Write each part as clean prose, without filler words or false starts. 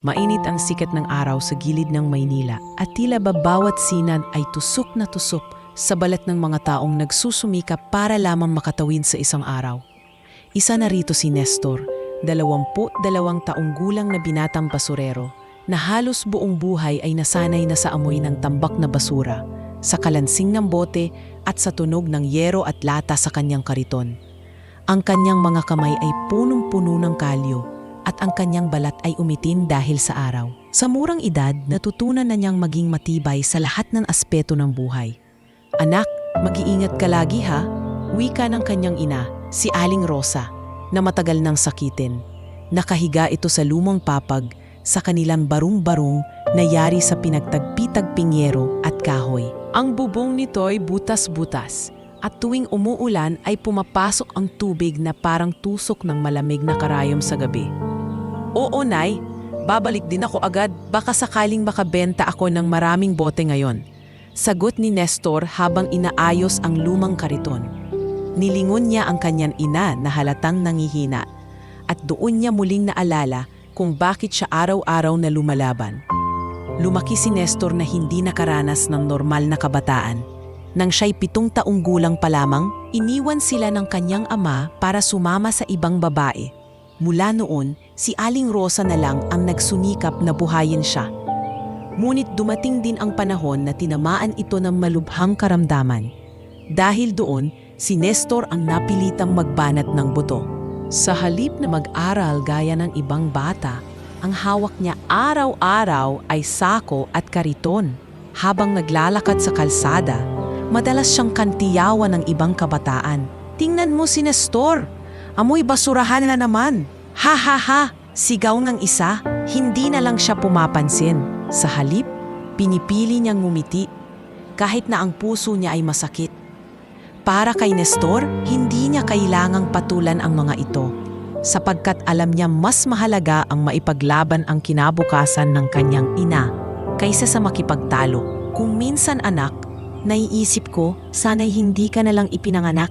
Mainit ang sikat ng araw sa gilid ng Maynila at tila ba bawat sinad ay tusok na tusok sa balat ng mga taong nagsusumikap para lamang makatawid sa isang araw. Isa na rito si Nestor, 22 taong gulang na binatang basurero na halos buong buhay ay nasanay na sa amoy ng tambak na basura, sa kalansing ng bote at sa tunog ng yero at lata sa kanyang kariton. Ang kanyang mga kamay ay punong-puno ng kalyo at ang kanyang balat ay umitim dahil sa araw. Sa murang edad, natutunan na niyang maging matibay sa lahat ng aspeto ng buhay. "Anak, mag-iingat ka lagi ha," wika ng kanyang ina, si Aling Rosa, na matagal nang sakitin. Nakahiga ito sa lumang papag sa kanilang barong-barong na yari sa pinagtagpi-tagping yero at kahoy. Ang bubong nito'y butas-butas at tuwing umuulan ay pumapasok ang tubig na parang tusok ng malamig na karayom sa gabi. "Oo, Nay. Babalik din ako agad. Baka sakaling makabenta ako ng maraming bote ngayon," sagot ni Nestor habang inaayos ang lumang kariton. Nilingon niya ang kanyang ina na halatang nangihina at doon niya muling naalala kung bakit siya araw-araw na lumalaban. Lumaki si Nestor na hindi nakaranas ng normal na kabataan. Nang siya'y 7 taong gulang pa lamang, iniwan sila ng kanyang ama para sumama sa ibang babae. Mula noon, si Aling Rosa na lang ang nagsunikap na buhayin siya. Ngunit dumating din ang panahon na tinamaan ito ng malubhang karamdaman. Dahil doon, si Nestor ang napilitang magbanat ng buto. Sa halip na mag-aral gaya ng ibang bata, ang hawak niya araw-araw ay sako at kariton. Habang naglalakad sa kalsada, madalas siyang kantiyawan ng ibang kabataan. "Tingnan mo si Nestor! Amoy basurahan na naman!" "Ha ha ha!" sigaw ng isa, hindi na lang siya pumapansin. Sa halip, pinipili niyang ngumiti, kahit na ang puso niya ay masakit. Para kay Nestor, hindi niya kailangang patulan ang mga ito, sapagkat alam niya mas mahalaga ang maipaglaban ang kinabukasan ng kanyang ina kaysa sa makipagtalo. "Kung minsan, anak, naiisip ko, sana'y hindi ka nalang ipinanganak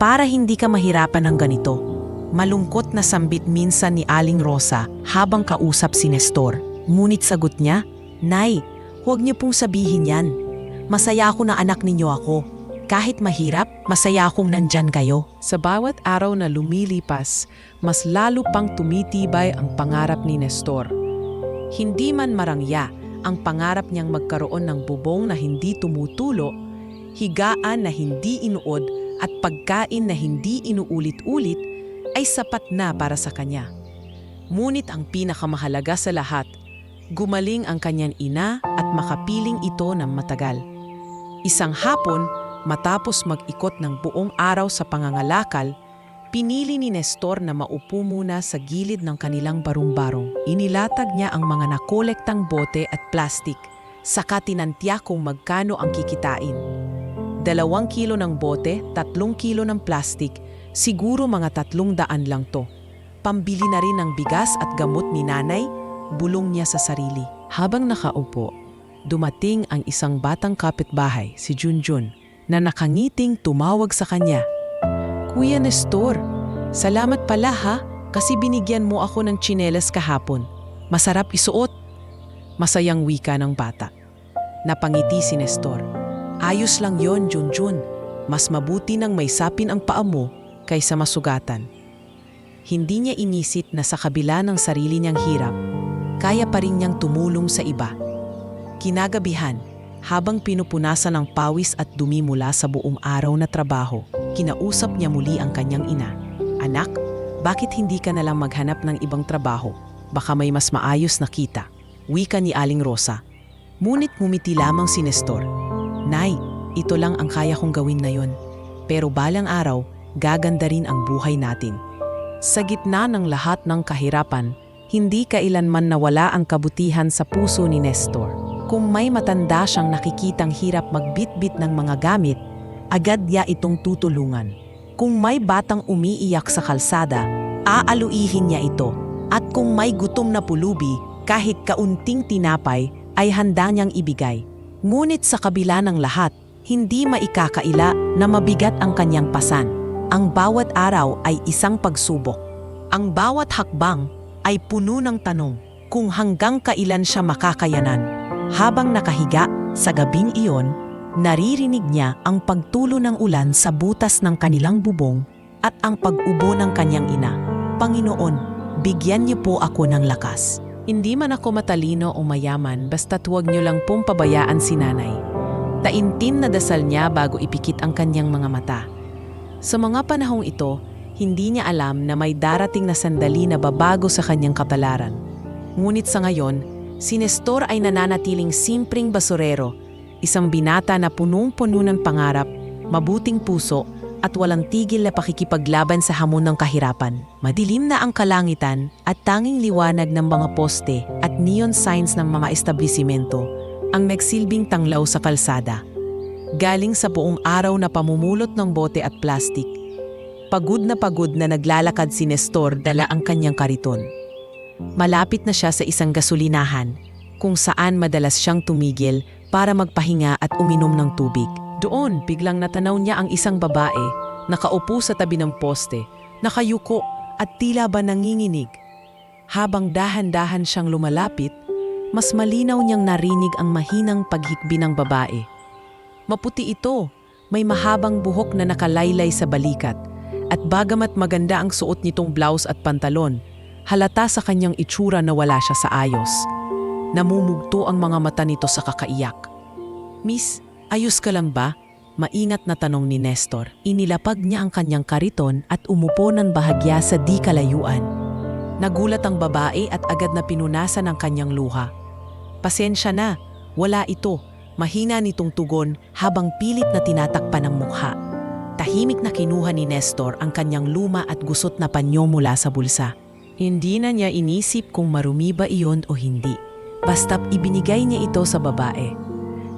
para hindi ka mahirapan ng ganito," malungkot na sambit minsan ni Aling Rosa habang kausap si Nestor. Ngunit sagot niya, "Nay, huwag niyo pong sabihin yan. Masaya ako na anak ninyo ako. Kahit mahirap, masaya akong nandyan kayo." Sa bawat araw na lumilipas, mas lalo pang tumitibay ang pangarap ni Nestor. Hindi man marangya ang pangarap niyang magkaroon ng bubong na hindi tumutulo, higaan na hindi inuod at pagkain na hindi inuulit-ulit ay sapat na para sa kanya. Ngunit ang pinakamahalaga sa lahat, gumaling ang kanyang ina at makapiling ito ng matagal. Isang hapon, matapos mag-ikot ng buong araw sa pangangalakal, pinili ni Nestor na maupo muna sa gilid ng kanilang barong-barong. Inilatag niya ang mga nakolektang bote at plastik, saka tinantya kung magkano ang kikitain. 2 kilo ng bote, 3 kilo ng plastik, siguro mga 300 lang to. Pambili na rin ng bigas at gamot ni nanay, bulong niya sa sarili. Habang nakaupo, dumating ang isang batang kapitbahay, si Junjun, na nakangiting tumawag sa kanya. "Kuya Nestor, salamat pala ha, kasi binigyan mo ako ng tsinelas kahapon. Masarap isuot." Masayang wika ng bata. Napangiti si Nestor. "Ayos lang yon, Junjun. Mas mabuti nang may sapin ang paa mo kaysa masugatan." Hindi niya inisip na sa kabila ng sarili niyang hirap, kaya pa rin niyang tumulong sa iba. Kinagabihan, habang pinupunasan ng pawis at dumi mula sa buong araw na trabaho, kinausap niya muli ang kanyang ina. "Anak, bakit hindi ka nalang maghanap ng ibang trabaho? Baka may mas maayos na kita," wika ni Aling Rosa. Ngunit ngumiti lamang si Nestor. "Nay, ito lang ang kaya kong gawin na yon. Pero balang araw, gaganda rin ang buhay natin." Sa gitna ng lahat ng kahirapan, hindi kailanman nawala ang kabutihan sa puso ni Nestor. Kung may matanda siyang nakikitang hirap magbitbit ng mga gamit, agad niya itong tutulungan. Kung may batang umiiyak sa kalsada, aaluihin niya ito. At kung may gutom na pulubi, kahit kaunting tinapay, ay handa niyang ibigay. Ngunit sa kabila ng lahat, hindi maikakaila na mabigat ang kanyang pasan. Ang bawat araw ay isang pagsubok. Ang bawat hakbang ay puno ng tanong. kung hanggang kailan siya makakayanan. Habang nakahiga sa gabing iyon, naririnig niya ang pagtulo ng ulan sa butas ng kanilang bubong at ang pag-ubo ng kanyang ina. Panginoon, bigyan niyo po ako ng lakas. Hindi man ako matalino o mayaman, basta't huwag niyo lang pong pabayaan si nanay. Taimtim na dasal niya bago ipikit ang kanyang mga mata. Sa mga panahong ito, hindi niya alam na may darating na sandali na babago sa kanyang kapalaran. Ngunit sa ngayon, si Nestor ay nananatiling simpleng basurero, isang binata na punong-puno ng pangarap, mabuting puso, at walang tigil na pakikipaglaban sa hamon ng kahirapan. Madilim na ang kalangitan at tanging liwanag ng mga poste at neon signs ng mga establisimento ang nagsilbing tanglaw sa kalsada. Galing sa buong araw na pamumulot ng bote at plastik, pagod na naglalakad si Nestor dala ang kanyang kariton. Malapit na siya sa isang gasolinahan kung saan madalas siyang tumigil para magpahinga at uminom ng tubig. Doon, biglang natanaw niya ang isang babae, nakaupo sa tabi ng poste, nakayuko at tila ba nanginginig. Habang dahan-dahan siyang lumalapit, mas malinaw niyang narinig ang mahinang paghikbi ng babae. Maputi ito, may mahabang buhok na nakalaylay sa balikat, at bagamat maganda ang suot nitong blouse at pantalon, halata sa kanyang itsura na wala siya sa ayos. Namumugto ang mga mata nito sa kakaiyak. "Miss, ayos ka lang ba?" Maingat na tanong ni Nestor. Inilapag niya ang kanyang kariton at umupo ng bahagya sa di kalayuan. Nagulat ang babae at agad na pinunasan ang kanyang luha. "Pasensya na, wala ito." Mahina nitong tugon habang pilit na tinatakpan ang mukha. Tahimik na kinuha ni Nestor ang kanyang luma at gusot na panyo mula sa bulsa. Hindi na niya inisip kung marumi ba iyon o hindi. Basta't ibinigay niya ito sa babae.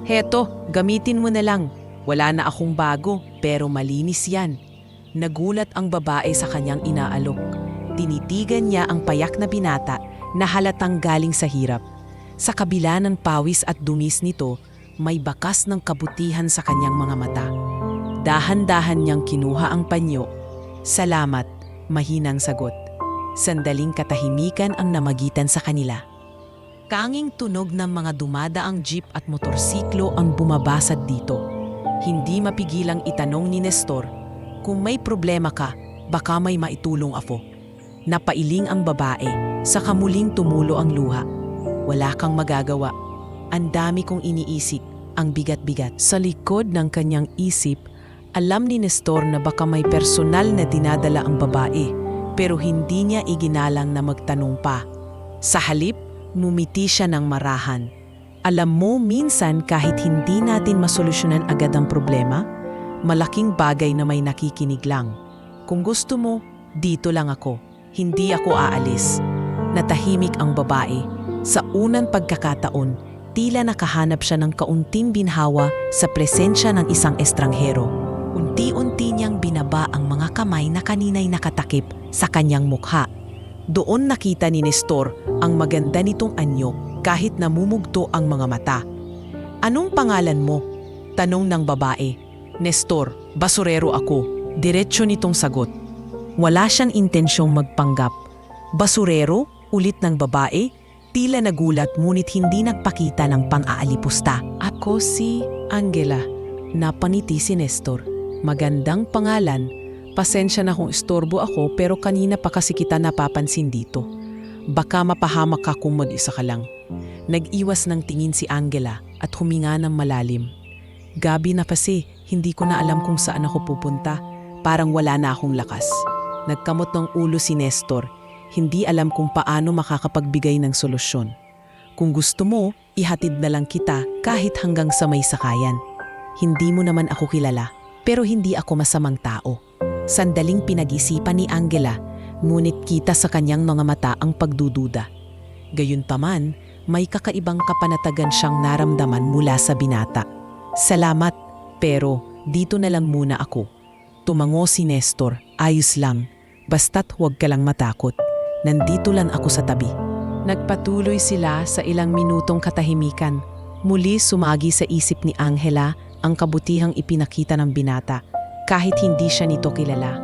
"Heto, gamitin mo na lang. Wala na akong bago, pero malinis yan." Nagulat ang babae sa kanyang inaalok. Tinitigan niya ang payak na binata na halatang galing sa hirap. Sa kabila ng pawis at dumis nito, may bakas ng kabutihan sa kanyang mga mata. Dahan-dahan niyang kinuha ang panyo. "Salamat," mahinang sagot. Sandaling katahimikan ang namagitan sa kanila. Tanging tunog ng mga dumadaang jeep at motorsiklo ang bumabasad dito. Hindi mapigilang itanong ni Nestor, "Kung may problema ka, baka may maitulong ako." Napailing ang babae, saka muling tumulo ang luha. "Wala kang magagawa. Ang dami kong iniisip," ang bigat-bigat. Sa likod ng kanyang isip, alam ni Nestor na baka may personal na dinadala ang babae, pero hindi niya iginalang na magtanong pa. Sa halip, ngumiti siya ng marahan. "Alam mo, minsan kahit hindi natin masolusyonan agad ang problema, malaking bagay na may nakikinig lang. Kung gusto mo, dito lang ako. Hindi ako aalis." Natahimik ang babae. Sa unang pagkakataon, tila nakahanap siya ng kaunting binhawa sa presensya ng isang estranghero. Unti-unti niyang binaba ang mga kamay na kanina'y nakatakip sa kanyang mukha. Doon nakita ni Nestor ang maganda nitong anyo kahit namumugto ang mga mata. "Anong pangalan mo?" tanong ng babae. "Nestor, basurero ako." Diretso nitong sagot. Wala siyang intensyong magpanggap. "Basurero?" ulit ng babae. Tila nagulat ngunit hindi nagpakita ng pang-aalipusta. "Ako si Angela." Napaniti si Nestor. "Magandang pangalan. Pasensya na kung istorbo ako pero kanina pa kasi kita napapansin dito. Baka mapahamak ka kung mag-isa ka lang." Nag-iwas ng tingin si Angela at huminga ng malalim. "Gabi na kasi, hindi ko na alam kung saan ako pupunta. Parang wala na akong lakas." Nagkamot ng ulo si Nestor. Hindi alam kung paano makakapagbigay ng solusyon. "Kung gusto mo, ihatid na lang kita kahit hanggang sa may sakayan. Hindi mo naman ako kilala, pero hindi ako masamang tao." Sandaling pinag-isipan ni Angela, ngunit kita sa kanyang mga mata ang pagdududa. Gayunpaman, may kakaibang kapanatagan siyang naramdaman mula sa binata. "Salamat, pero dito na lang muna ako." Tumango si Nestor. "Ayos lang. Basta't huwag ka lang matakot. Nandito lang ako sa tabi." Nagpatuloy sila sa ilang minutong katahimikan. Muli sumagi sa isip ni Angela ang kabutihang ipinakita ng binata, kahit hindi siya nito kilala.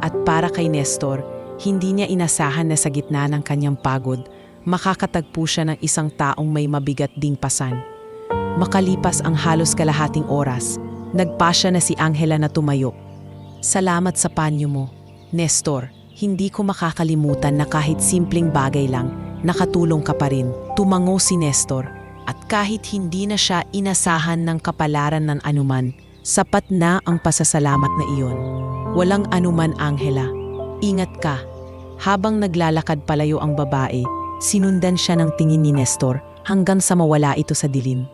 At para kay Nestor, hindi niya inasahan na sa gitna ng kanyang pagod, makakatagpo siya ng isang taong may mabigat ding pasan. Makalipas ang halos kalahating oras, nagpasya na si Angela na tumayo. Salamat sa panyo mo, Nestor. Hindi ko makakalimutan na kahit simpleng bagay lang, nakatulong ka pa rin. Tumango si Nestor. At kahit hindi na siya inasahan ng kapalaran ng anuman, sapat na ang pasasalamat na iyon. Walang anuman, Angela. Ingat ka. Habang naglalakad palayo ang babae, sinundan siya ng tingin ni Nestor hanggang sa mawala ito sa dilim.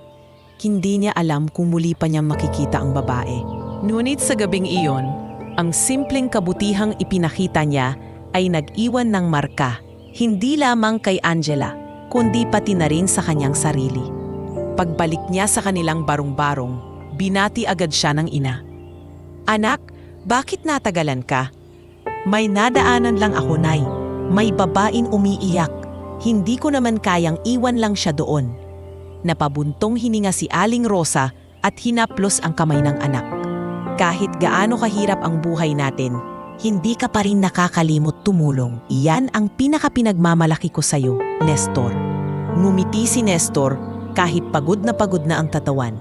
Hindi niya alam kung muli pa niyang makikita ang babae. Ngunit sa gabing iyon, ang simpleng kabutihang ipinakita niya ay nag-iwan ng marka, hindi lamang kay Angela, kundi pati na rin sa kanyang sarili. Pagbalik niya sa kanilang barong-barong, binati agad siya ng ina. Anak, bakit natagalan ka? May nadaanan lang ako, Nay. May babaeng umiiyak. Hindi ko naman kayang iwan lang siya doon. Napabuntong hininga si Aling Rosa at hinaplos ang kamay ng anak. Kahit gaano kahirap ang buhay natin, hindi ka pa rin nakakalimot tumulong. Iyan ang pinakapinagmamalaki ko sa'yo, Nestor. Ngumiti si Nestor kahit pagod na ang tatawan.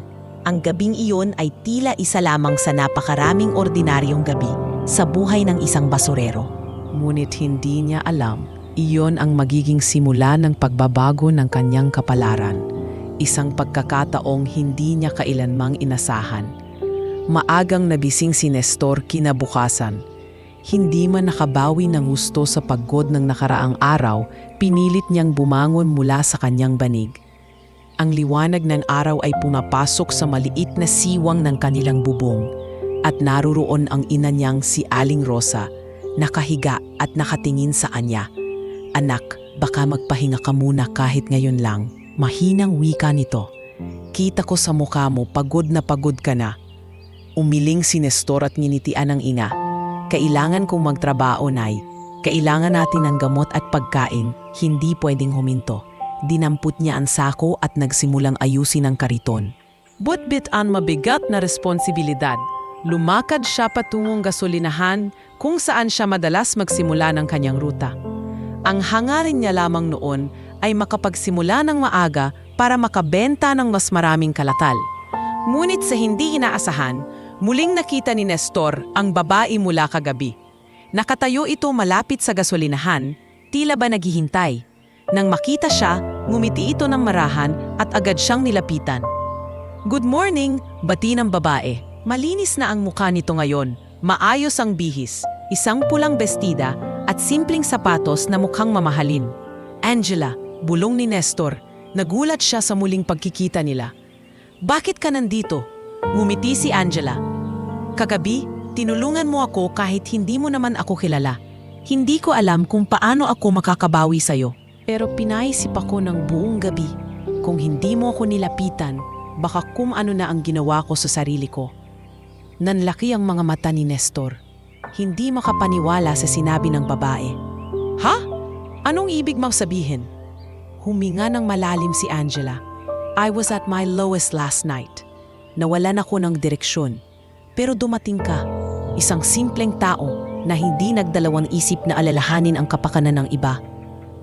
Ang gabing iyon ay tila isa lamang sa napakaraming ordinaryong gabi sa buhay ng isang basurero. Ngunit hindi niya alam, iyon ang magiging simula ng pagbabago ng kanyang kapalaran. Isang pagkakataong hindi niya kailanmang inasahan. Maagang nabising si Nestor kinabukasan. Hindi man nakabawi ng gusto sa pagod ng nakaraang araw, pinilit niyang bumangon mula sa kanyang banig. Ang liwanag ng araw ay pumapasok sa maliit na siwang ng kanilang bubong at naruroon ang ina niyang si Aling Rosa, nakahiga at nakatingin sa kanya. Anak, baka magpahinga ka muna kahit ngayon lang. Mahinang wika nito. Kita ko sa mukha mo pagod ka na. Umiling si Nestor at nginitian ng ina. Kailangan kong magtrabaho, Nay. Kailangan natin ng gamot at pagkain. Hindi pwedeng huminto. Dinampot niya ang sako at nagsimulang ayusin ang kariton. Butbit ang mabigat na responsibilidad. Lumakad siya patungong gasolinahan kung saan siya madalas magsimula ng kanyang ruta. Ang hangarin niya lamang noon ay makapagsimula ng maaga para makabenta ng mas maraming kalatal. Ngunit sa hindi inaasahan, muling nakita ni Nestor ang babae mula kagabi. Nakatayo ito malapit sa gasolinahan, tila ba naghihintay. Nang makita siya, ngumiti ito ng marahan at agad siyang nilapitan. Good morning, bati ng babae. Malinis na ang mukha nito ngayon, maayos ang bihis, isang pulang bestida at simpleng sapatos na mukhang mamahalin. Angela, bulong ni Nestor. Nagulat siya sa muling pagkikita nila. Bakit ka nandito? Ngumiti si Angela. Kagabi, tinulungan mo ako kahit hindi mo naman ako kilala. Hindi ko alam kung paano ako makakabawi sa'yo. Pero pinaisip ako ng buong gabi. Kung hindi mo ako nilapitan, baka kung ano na ang ginawa ko sa sarili ko. Nanlaki ang mga mata ni Nestor. Hindi makapaniwala sa sinabi ng babae. Ha? Anong ibig mong sabihin? Huminga ng malalim si Angela. I was at my lowest last night. Nawalan ako ng direksyon. Pero dumating ka, isang simpleng tao na hindi nagdalawang isip na alalahanin ang kapakanan ng iba.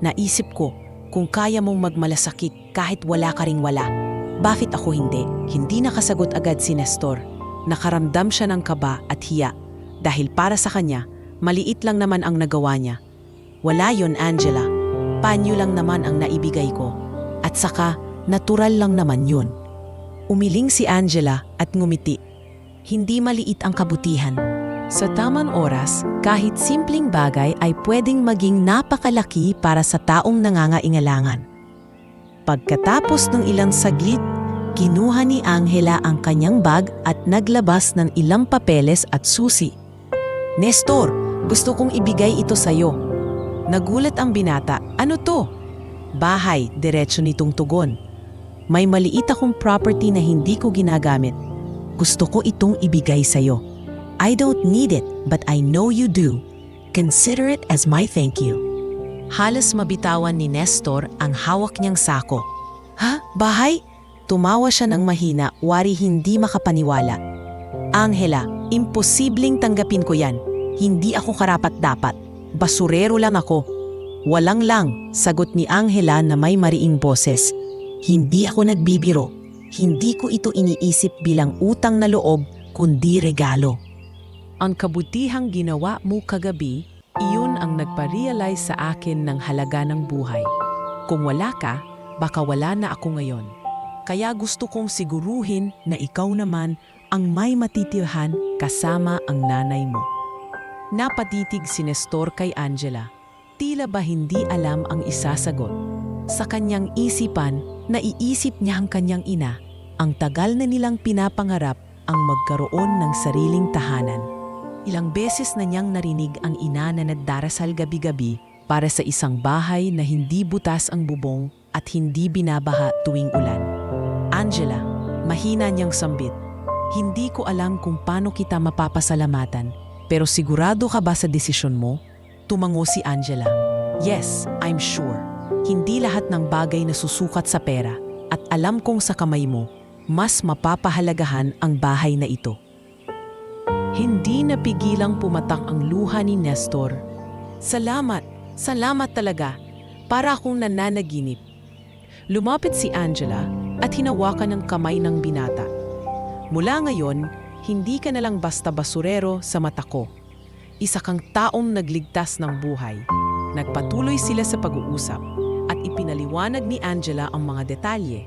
Naisip ko, kung kaya mong magmalasakit kahit wala ka ring wala. Bakit ako hindi? Hindi nakasagot agad si Nestor. Nakaramdam siya ng kaba at hiya. Dahil para sa kanya, maliit lang naman ang nagawa niya. Wala yon, Angela. Panyo lang naman ang naibigay ko. At saka, natural lang naman yun. Umiling si Angela at ngumiti. Hindi maliit ang kabutihan. Sa tamang oras, kahit simpleng bagay ay pwedeng maging napakalaki para sa taong nangangailangan. Pagkatapos ng ilang saglit, kinuha ni Angela ang kanyang bag at naglabas ng ilang papeles at susi. Nestor, gusto kong ibigay ito sa'yo. Nagulat ang binata. Ano to? Bahay, diretso nitong tugon. May maliit akong property na hindi ko ginagamit. Gusto ko itong ibigay sa'yo. I don't need it, but I know you do. Consider it as my thank you. Halos mabitawan ni Nestor ang hawak niyang sako. Ha? Bahay? Tumawa siya ng mahina, wari hindi makapaniwala. Angela, imposibleng tanggapin ko yan. Hindi ako karapat-dapat. Basurero lang ako. Walang lang, sagot ni Angela na may mariing boses. Hindi ako nagbibiro. Hindi ko ito iniisip bilang utang na loob, kundi regalo. Ang kabutihang ginawa mo kagabi, iyon ang nagpa-realize sa akin ng halaga ng buhay. Kung wala ka, baka wala na ako ngayon. Kaya gusto kong siguruhin na ikaw naman ang may matitirhan kasama ang nanay mo. Napatitig si Nestor kay Angela. Tila ba hindi alam ang isasagot. Sa kanyang isipan, naiisip niya ang kanyang ina. Ang tagal na nilang pinapangarap ang magkaroon ng sariling tahanan. Ilang beses na niyang narinig ang ina na nagdarasal gabi-gabi para sa isang bahay na hindi butas ang bubong at hindi binabaha tuwing ulan. Angela, mahina niyang sambit. Hindi ko alam kung paano kita mapapasalamatan, pero sigurado ka ba sa desisyon mo? Tumango si Angela. Yes, I'm sure. Hindi lahat ng bagay na susukat sa pera at alam kong sa kamay mo, mas mapapahalagahan ang bahay na ito. Hindi napigilang pumatak ang luha ni Nestor. Salamat, salamat talaga. Para akong nananaginip. Lumapit si Angela at hinawakan ang kamay ng binata. Mula ngayon, hindi ka nalang basta basurero sa mata ko. Isa kang taong nagligtas ng buhay. Nagpatuloy sila sa pag-uusap at ipinaliwanag ni Angela ang mga detalye.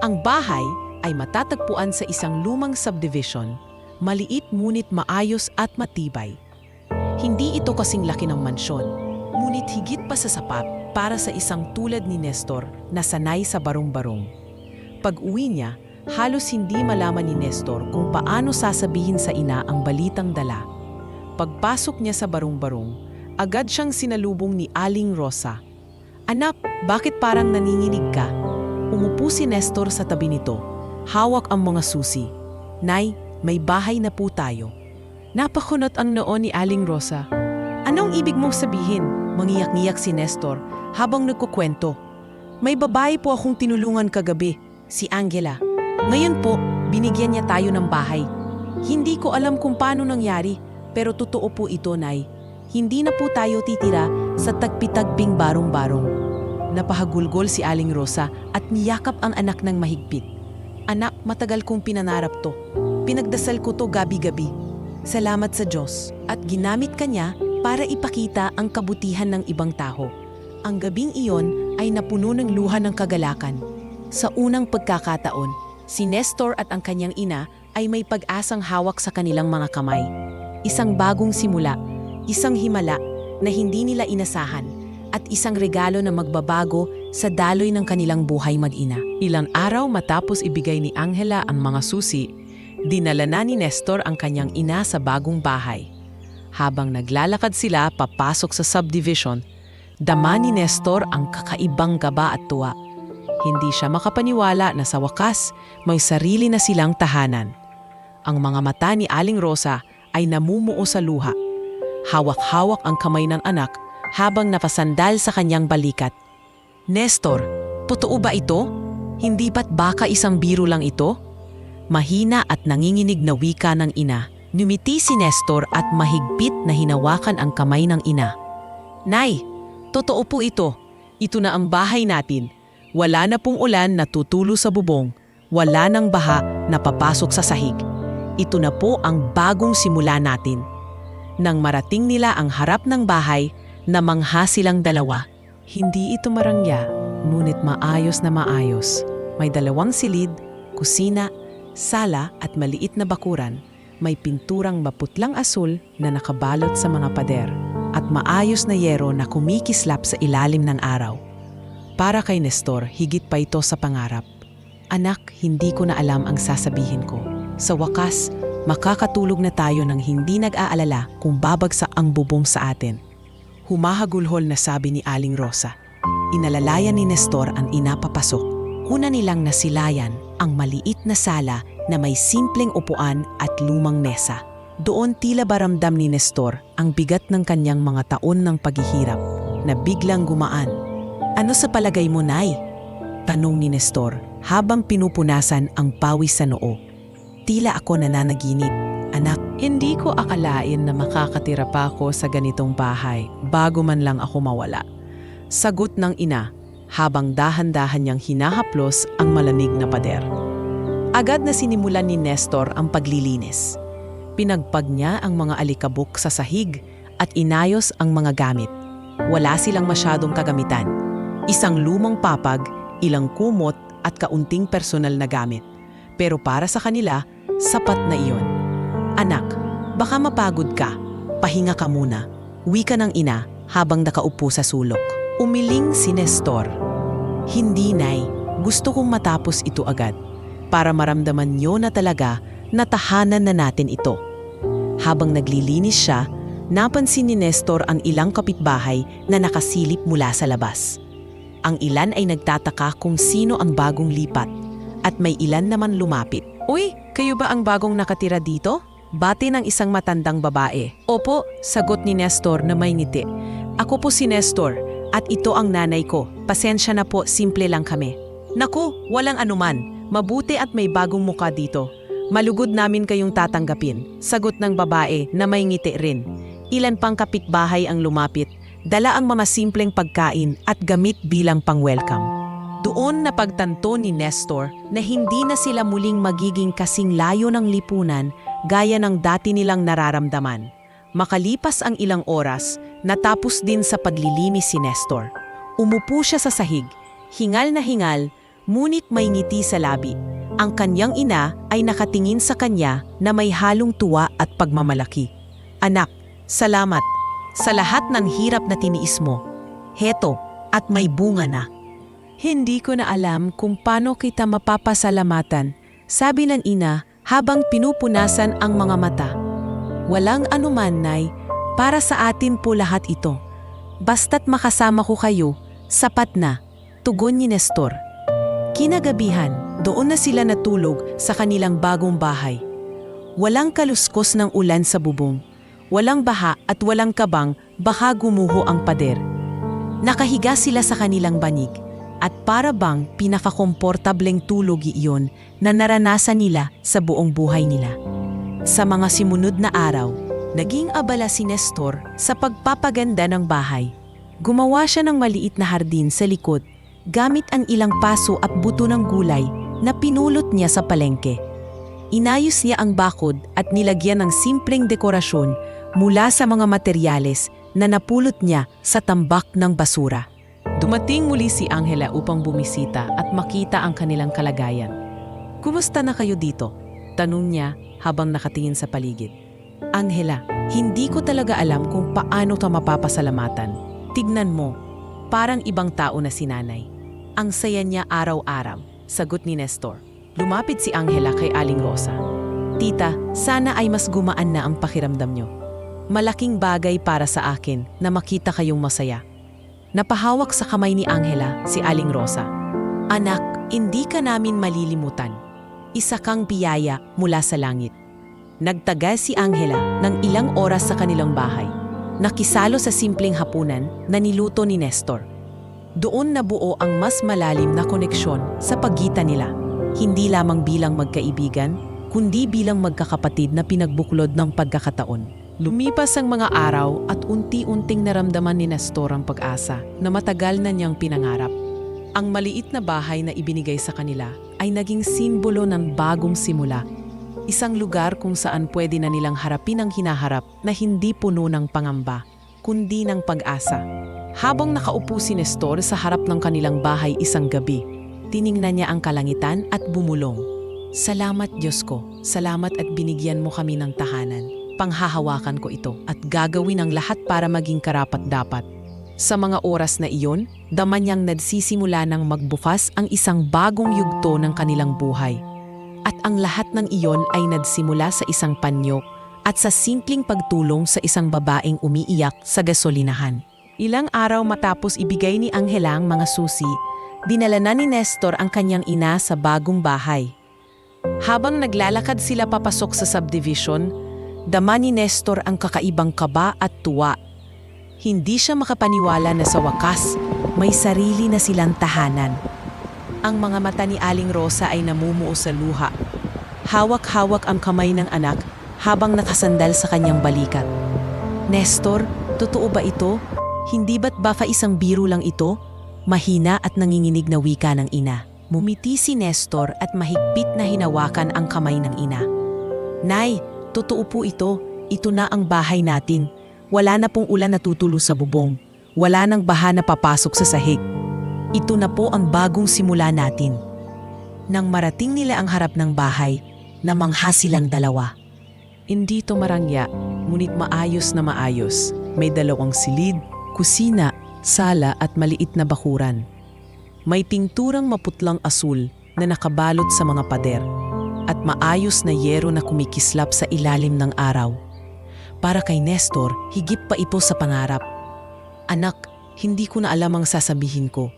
Ang bahay ay matatagpuan sa isang lumang subdivision, maliit ngunit maayos at matibay. Hindi ito kasing laki ng mansyon, ngunit higit pa sa sapat para sa isang tulad ni Nestor na sanay sa barong-barong. Pag-uwi niya, halos hindi malaman ni Nestor kung paano sasabihin sa ina ang balitang dala. Pagpasok niya sa barong-barong, agad siyang sinalubong ni Aling Rosa. Anak, bakit parang nanginginig ka? Umupo si Nestor sa tabi nito. Hawak ang mga susi. Nay, may bahay na po tayo. Napakunot ang noo ni Aling Rosa. Anong ibig mong sabihin? Mangiyak-ngiyak si Nestor habang nagkukwento. May babae po akong tinulungan kagabi, si Angela. Ngayon po, binigyan niya tayo ng bahay. Hindi ko alam kung paano nangyari, pero totoo po ito, Nay. Hindi na po tayo titira sa tagpi-tagping barong-barong. Napahagulgol si Aling Rosa at niyakap ang anak ng mahigpit. Anak, matagal kong pinanarap to. Pinagdasal ko to gabi-gabi. Salamat sa Diyos. At ginamit ka niya para ipakita ang kabutihan ng ibang tao. Ang gabing iyon ay napuno ng luha ng kagalakan. Sa unang pagkakataon, si Nestor at ang kanyang ina ay may pag-asang hawak sa kanilang mga kamay. Isang bagong simula, isang himala na hindi nila inasahan, at isang regalo na magbabago sa daloy ng kanilang buhay mag-ina. Ilang araw matapos ibigay ni Angela ang mga susi, dinala na ni Nestor ang kanyang ina sa bagong bahay. Habang naglalakad sila papasok sa subdivision, dama ni Nestor ang kakaibang gaba at tuwa. Hindi siya makapaniwala na sa wakas may sarili na silang tahanan. Ang mga mata ni Aling Rosa ay namumuo sa luha. Hawak-hawak ang kamay ng anak habang napasandal sa kanyang balikat. Nestor, totoo ba ito? Hindi ba't baka isang biro lang ito? Mahina at nanginginig na wika ng ina. Numiti si Nestor at mahigpit na hinawakan ang kamay ng ina. Nay, totoo po ito. Ito na ang bahay natin. Wala na pong ulan na tutulo sa bubong. Wala nang baha na papasok sa sahig. Ito na po ang bagong simula natin. Nang marating nila ang harap ng bahay, namangha silang dalawa. Hindi ito marangya, ngunit maayos na maayos. May 2 silid, kusina, sala at maliit na bakuran. May pinturang maputlang asul na nakabalot sa mga pader at maayos na yero na kumikislap sa ilalim ng araw. Para kay Nestor, higit pa ito sa pangarap. Anak, hindi ko na alam ang sasabihin ko. Sa wakas, makakatulog na tayo nang hindi nag-aalala kung babagsak ang bubong sa atin. Humahagulhol na sabi ni Aling Rosa. Inalalayan ni Nestor ang ina papasok. Una nilang nasilayan ang maliit na sala na may simpleng upuan at lumang mesa. Doon tila baramdam ni Nestor ang bigat ng kanyang mga taon ng paghihirap na biglang gumaan. Ano sa palagay mo, Nay? Tanong ni Nestor habang pinupunasan ang pawis sa noo. Tila ako nananaginip, anak. Hindi ko akalain na makakatira pa ako sa ganitong bahay bago man lang ako mawala. Sagot ng ina, habang dahan-dahan niyang hinahaplos ang malamig na pader. Agad na sinimulan ni Nestor ang paglilinis. Pinagpag niya ang mga alikabok sa sahig at inayos ang mga gamit. Wala silang masyadong kagamitan. Isang lumang papag, ilang kumot at kaunting personal na gamit. Pero para sa kanila, sapat na iyon. Anak, baka mapagod ka. Pahinga ka muna. Wika ng ina habang nakaupo sa sulok. Umiling si Nestor. Hindi, Nay. Gusto kong matapos ito agad. Para maramdaman niyo na talaga na tahanan na natin ito. Habang naglilinis siya, napansin ni Nestor ang ilang kapitbahay na nakasilip mula sa labas. Ang ilan ay nagtataka kung sino ang bagong lipat at may ilan naman lumapit. Uy, kayo ba ang bagong nakatira dito? Bati ng isang matandang babae. Opo, sagot ni Nestor na may ngiti. Ako po si Nestor at ito ang nanay ko. Pasensya na po, simple lang kami. Naku, walang anuman. Mabuti at may bagong muka dito. Malugod namin kayong tatanggapin. Sagot ng babae na may ngiti rin. Ilan pang kapitbahay ang lumapit. Dala ang mga simpleng pagkain at gamit bilang pang-welcome. Doon napagtanto ni Nestor na hindi na sila muling magiging kasing layo ng lipunan gaya ng dati nilang nararamdaman. Makalipas ang ilang oras, natapos din sa paglilinis si Nestor. Umupo siya sa sahig, hingal na hingal, ngunit may ngiti sa labi. Ang kanyang ina ay nakatingin sa kanya na may halong tuwa at pagmamalaki. Anak, salamat sa lahat ng hirap na tiniis mo. Heto, at may bunga na. Hindi ko na alam kung paano kita mapapasalamatan, sabi ng ina habang pinupunasan ang mga mata. Walang anuman, Nay, para sa atin po lahat ito. Basta't makasama ko kayo, sapat na, tugon ni Nestor. Kinagabihan, doon na sila natulog sa kanilang bagong bahay. Walang kaluskos ng ulan sa bubong, walang baha at walang kabang baka gumuho ang pader. Nakahiga sila sa kanilang banig at para bang pinakakomportableng tulog iyon na naranasan nila sa buong buhay nila. Sa mga simunod na araw, naging abala si Nestor sa pagpapaganda ng bahay. Gumawa siya ng maliit na hardin sa likod gamit ang ilang paso at buto ng gulay na pinulot niya sa palengke. Inayos niya ang bakod at nilagyan ng simpleng dekorasyon mula sa mga materyales na napulot niya sa tambak ng basura. Dumating muli si Angela upang bumisita at makita ang kanilang kalagayan. "Kumusta na kayo dito?" tanong niya habang nakatingin sa paligid. "Angela, hindi ko talaga alam kung paano ta mapapasalamatan. Tignan mo, parang ibang tao na si nanay. Ang saya niya araw-araw," sagot ni Nestor. Lumapit si Angela kay Aling Rosa. "Tita, sana ay mas gumaan na ang pakiramdam niyo. Malaking bagay para sa akin na makita kayong masaya." Napahawak sa kamay ni Angela si Aling Rosa. "Anak, hindi ka namin malilimutan. Isa kang biyaya mula sa langit." Nagtagal si Angela ng ilang oras sa kanilang bahay. Nakisalo sa simpleng hapunan na niluto ni Nestor. Doon nabuo ang mas malalim na koneksyon sa pagitan nila. Hindi lamang bilang magkaibigan, kundi bilang magkakapatid na pinagbuklod ng pagkakataon. Lumipas ang mga araw at unti-unting naramdaman ni Nestor ang pag-asa na matagal na niyang pinangarap. Ang maliit na bahay na ibinigay sa kanila ay naging simbolo ng bagong simula. Isang lugar kung saan pwede na nilang harapin ang hinaharap na hindi puno ng pangamba, kundi ng pag-asa. Habang nakaupo si Nestor sa harap ng kanilang bahay isang gabi, tiningnan niya ang kalangitan at bumulong. "Salamat Diyos ko, salamat at binigyan mo kami ng tahanan. Panghahawakan ko ito at gagawin ang lahat para maging karapat-dapat." Sa mga oras na iyon, daman niyang nagsisimula ng magbukas ang isang bagong yugto ng kanilang buhay. At ang lahat ng iyon ay nagsimula sa isang panyo at sa simpleng pagtulong sa isang babaeng umiiyak sa gasolinahan. Ilang araw matapos ibigay ni Angela ang mga susi, dinala na ni Nestor ang kanyang ina sa bagong bahay. Habang naglalakad sila papasok sa subdivision, dama ni Nestor ang kakaibang kaba at tuwa. Hindi siya makapaniwala na sa wakas, may sarili na silang tahanan. Ang mga mata ni Aling Rosa ay namumuo sa luha. Hawak-hawak ang kamay ng anak habang nakasandal sa kanyang balikat. "Nestor, totoo ba ito? Hindi ba't ba isang biro lang ito? Mahina at nanginginig na wika ng ina. Mumiti si Nestor at mahigpit na hinawakan ang kamay ng ina. Nay, totoo po ito. Ito na ang bahay natin. Wala na pong ulan na tutulo sa bubong. Wala nang baha na papasok sa sahig. Ito na po ang bagong simula natin. Nang marating nila ang harap ng bahay, namangha silang dalawa. Hindi to marangya, ngunit maayos na maayos. May 2 silid, kusina, sala at maliit na bakuran. May pinturang maputlang asul na nakabalot sa mga pader at maayos na yero na kumikislap sa ilalim ng araw. Para kay Nestor, higit pa ito sa pangarap. Anak, hindi ko na alam ang sasabihin ko.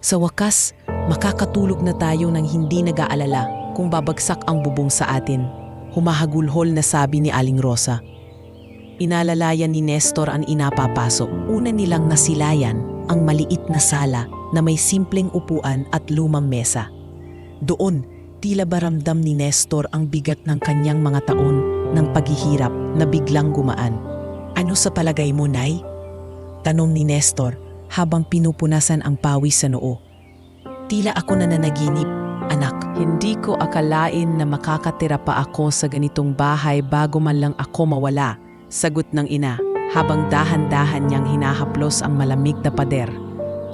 Sa wakas, makakatulog na tayo nang hindi nag-aalala kung babagsak ang bubong sa atin. Humahagulhol na sabi ni Aling Rosa. Inalalayan ni Nestor ang inapapasok. Una nilang nasilayan ang maliit na sala na may simpleng upuan at lumang mesa. Doon, tila ba ramdam ni Nestor ang bigat ng kanyang mga taon ng paghihirap na biglang gumaan. Ano sa palagay mo, Nay? Tanong ni Nestor habang pinupunasan ang pawis sa noo. Tila ako na nanaginip, anak. Hindi ko akalain na makakatira pa ako sa ganitong bahay bago man lang ako mawala, sagot ng ina habang dahan-dahan niyang hinahaplos ang malamig na pader.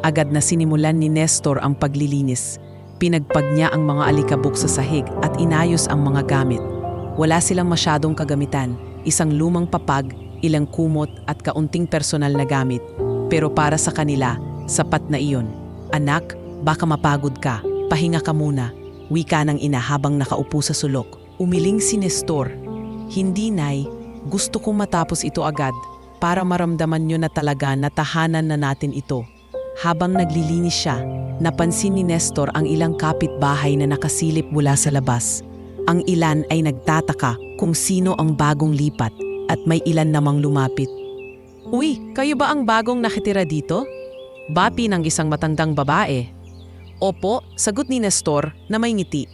Agad na sinimulan ni Nestor ang paglilinis. Pinagpag niya ang mga alikabok sa sahig at inayos ang mga gamit. Wala silang masyadong kagamitan, isang lumang papag, ilang kumot at kaunting personal na gamit. Pero para sa kanila, sapat na iyon. Anak, baka mapagod ka, pahinga ka muna. Wika ng ina habang nakaupo sa sulok. Umiling si Nestor. Hindi, Nay, gusto kong matapos ito agad para maramdaman nyo na talaga na tahanan na natin ito. Habang naglilinis siya, napansin ni Nestor ang ilang kapitbahay na nakasilip mula sa labas. Ang ilan ay nagtataka kung sino ang bagong lipat at may ilan namang lumapit. Uy, kayo ba ang bagong nakitira dito? Bapi ng isang matandang babae. Opo, sagot ni Nestor na may ngiti.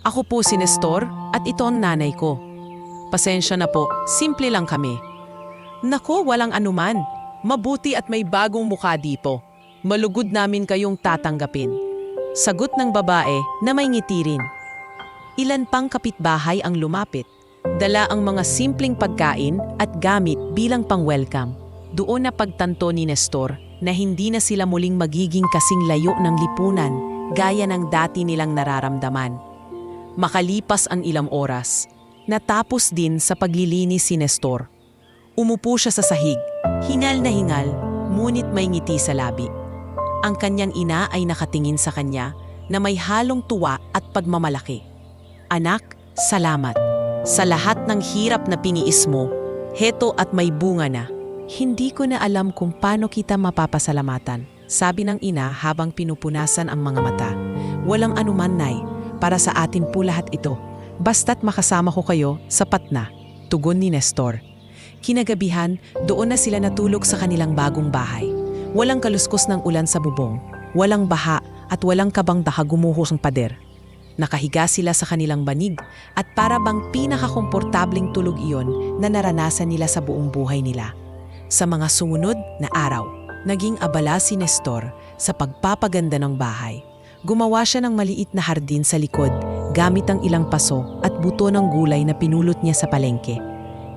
Ako po si Nestor at ito ang nanay ko. Pasensya na po, simple lang kami. Nako, walang anuman. Mabuti at may bagong mukha dito. Malugod namin kayong tatanggapin. Sagot ng babae na may ngiti rin. Ilan pang kapitbahay ang lumapit. Dala ang mga simpleng pagkain at gamit bilang pang-welcome. Doon na pagtanto ni Nestor na hindi na sila muling magiging kasing layo ng lipunan gaya ng dati nilang nararamdaman. Makalipas ang ilang oras, natapos din sa paglilinis si Nestor. Umupo siya sa sahig, hingal na hingal, ngunit may ngiti sa labi. Ang kanyang ina ay nakatingin sa kanya na may halong tuwa at pagmamalaki. Anak, salamat. Sa lahat ng hirap na piniis mo, heto at may bunga na. Hindi ko na alam kung paano kita mapapasalamatan, sabi ng ina habang pinupunasan ang mga mata. Walang anuman, Nay, para sa atin po lahat ito. Basta't makasama ko kayo, sapat na, tugon ni Nestor. Kinagabihan, doon na sila natulog sa kanilang bagong bahay. Walang kaluskos ng ulan sa bubong, walang baha at walang kabang gumuhos ng pader. Nakahiga sila sa kanilang banig at para bang pinakakomportabling tulog iyon na naranasan nila sa buong buhay nila. Sa mga sumunod na araw, naging abala si Nestor sa pagpapaganda ng bahay. Gumawa siya ng maliit na hardin sa likod gamit ang ilang paso at buto ng gulay na pinulot niya sa palengke.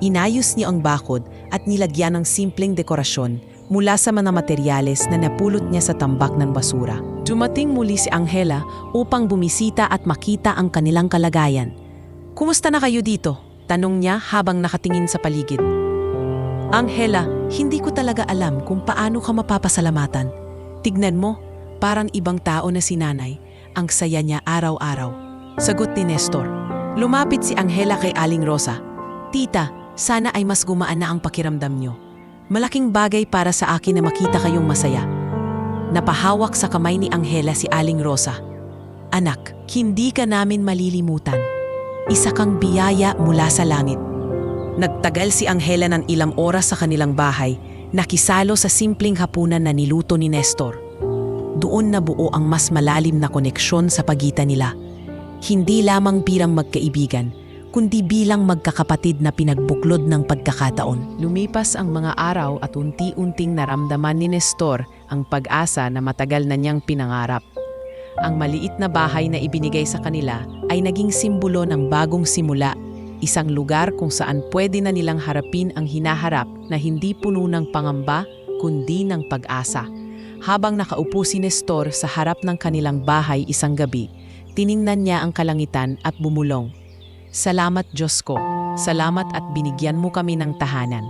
Inayos niya ang bakod at nilagyan ng simpleng dekorasyon mula sa mga materyales na napulot niya sa tambak ng basura. Dumating muli si Angela upang bumisita at makita ang kanilang kalagayan. "Kumusta na kayo dito?" tanong niya habang nakatingin sa paligid. "Angela, hindi ko talaga alam kung paano ka mapapasalamatan. Tignan mo, parang ibang tao na si nanay. Ang saya niya araw-araw." Sagot ni Nestor. Lumapit si Angela kay Aling Rosa. "Tita, sana ay mas gumaan na ang pakiramdam niyo. Malaking bagay para sa akin na makita kayong masaya." Napahawak sa kamay ni Angela si Aling Rosa. "Anak, hindi ka namin malilimutan. Isa kang biyaya mula sa langit." Nagtagal si Angela ng ilang oras sa kanilang bahay, nakisalo sa simpleng hapunan na niluto ni Nestor. Doon nabuo ang mas malalim na koneksyon sa pagitan nila. Hindi lamang birang magkaibigan, kundi bilang magkakapatid na pinagbuklod ng pagkakataon. Lumipas ang mga araw at unti-unting naramdaman ni Nestor ang pag-asa na matagal na niyang pinangarap. Ang maliit na bahay na ibinigay sa kanila ay naging simbolo ng bagong simula, isang lugar kung saan pwede na nilang harapin ang hinaharap na hindi puno ng pangamba kundi ng pag-asa. Habang nakaupo si Nestor sa harap ng kanilang bahay isang gabi, tiningnan niya ang kalangitan at bumulong. Salamat Diyos ko, salamat at binigyan mo kami ng tahanan.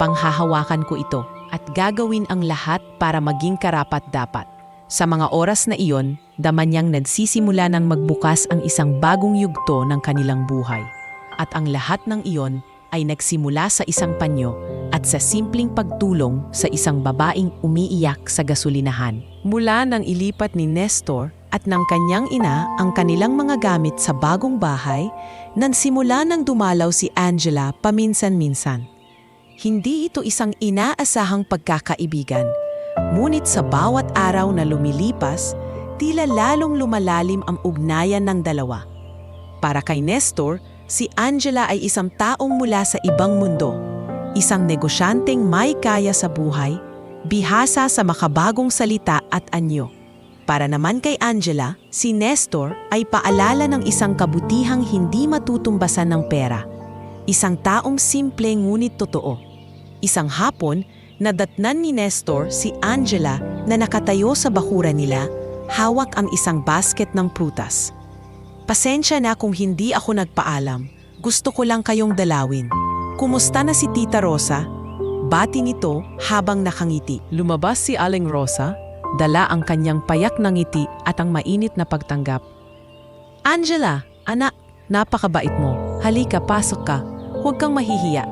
Panghahawakan ko ito at gagawin ang lahat para maging karapat-dapat. Sa mga oras na iyon, daman niyang nagsisimula ng magbukas ang isang bagong yugto ng kanilang buhay. At ang lahat ng iyon ay nagsimula sa isang panyo at sa simpleng pagtulong sa isang babaeng umiiyak sa gasolinahan. Mula nang ilipat ni Nestor at ng kanyang ina ang kanilang mga gamit sa bagong bahay, nagsimula nang dumalaw si Angela paminsan-minsan. Hindi ito isang inaasahang pagkakaibigan, ngunit sa bawat araw na lumilipas, tila lalong lumalalim ang ugnayan ng dalawa. Para kay Nestor, si Angela ay isang taong mula sa ibang mundo, isang negosyanteng may kaya sa buhay, bihasa sa makabagong salita at anyo. Para naman kay Angela, si Nestor ay paalala ng isang kabutihang hindi matutumbasan ng pera. Isang taong simple ngunit totoo. Isang hapon, nadatnan ni Nestor si Angela na nakatayo sa bakuran nila, hawak ang isang basket ng prutas. Pasensya na kung hindi ako nagpaalam. Gusto ko lang kayong dalawin. Kumusta na si Tita Rosa? Bati nito habang nakangiti. Lumabas si Aling Rosa, dala ang kanyang payak na ngiti at ang mainit na pagtanggap. Angela, anak, napakabait mo. Halika, pasok ka. Huwag kang mahihiya.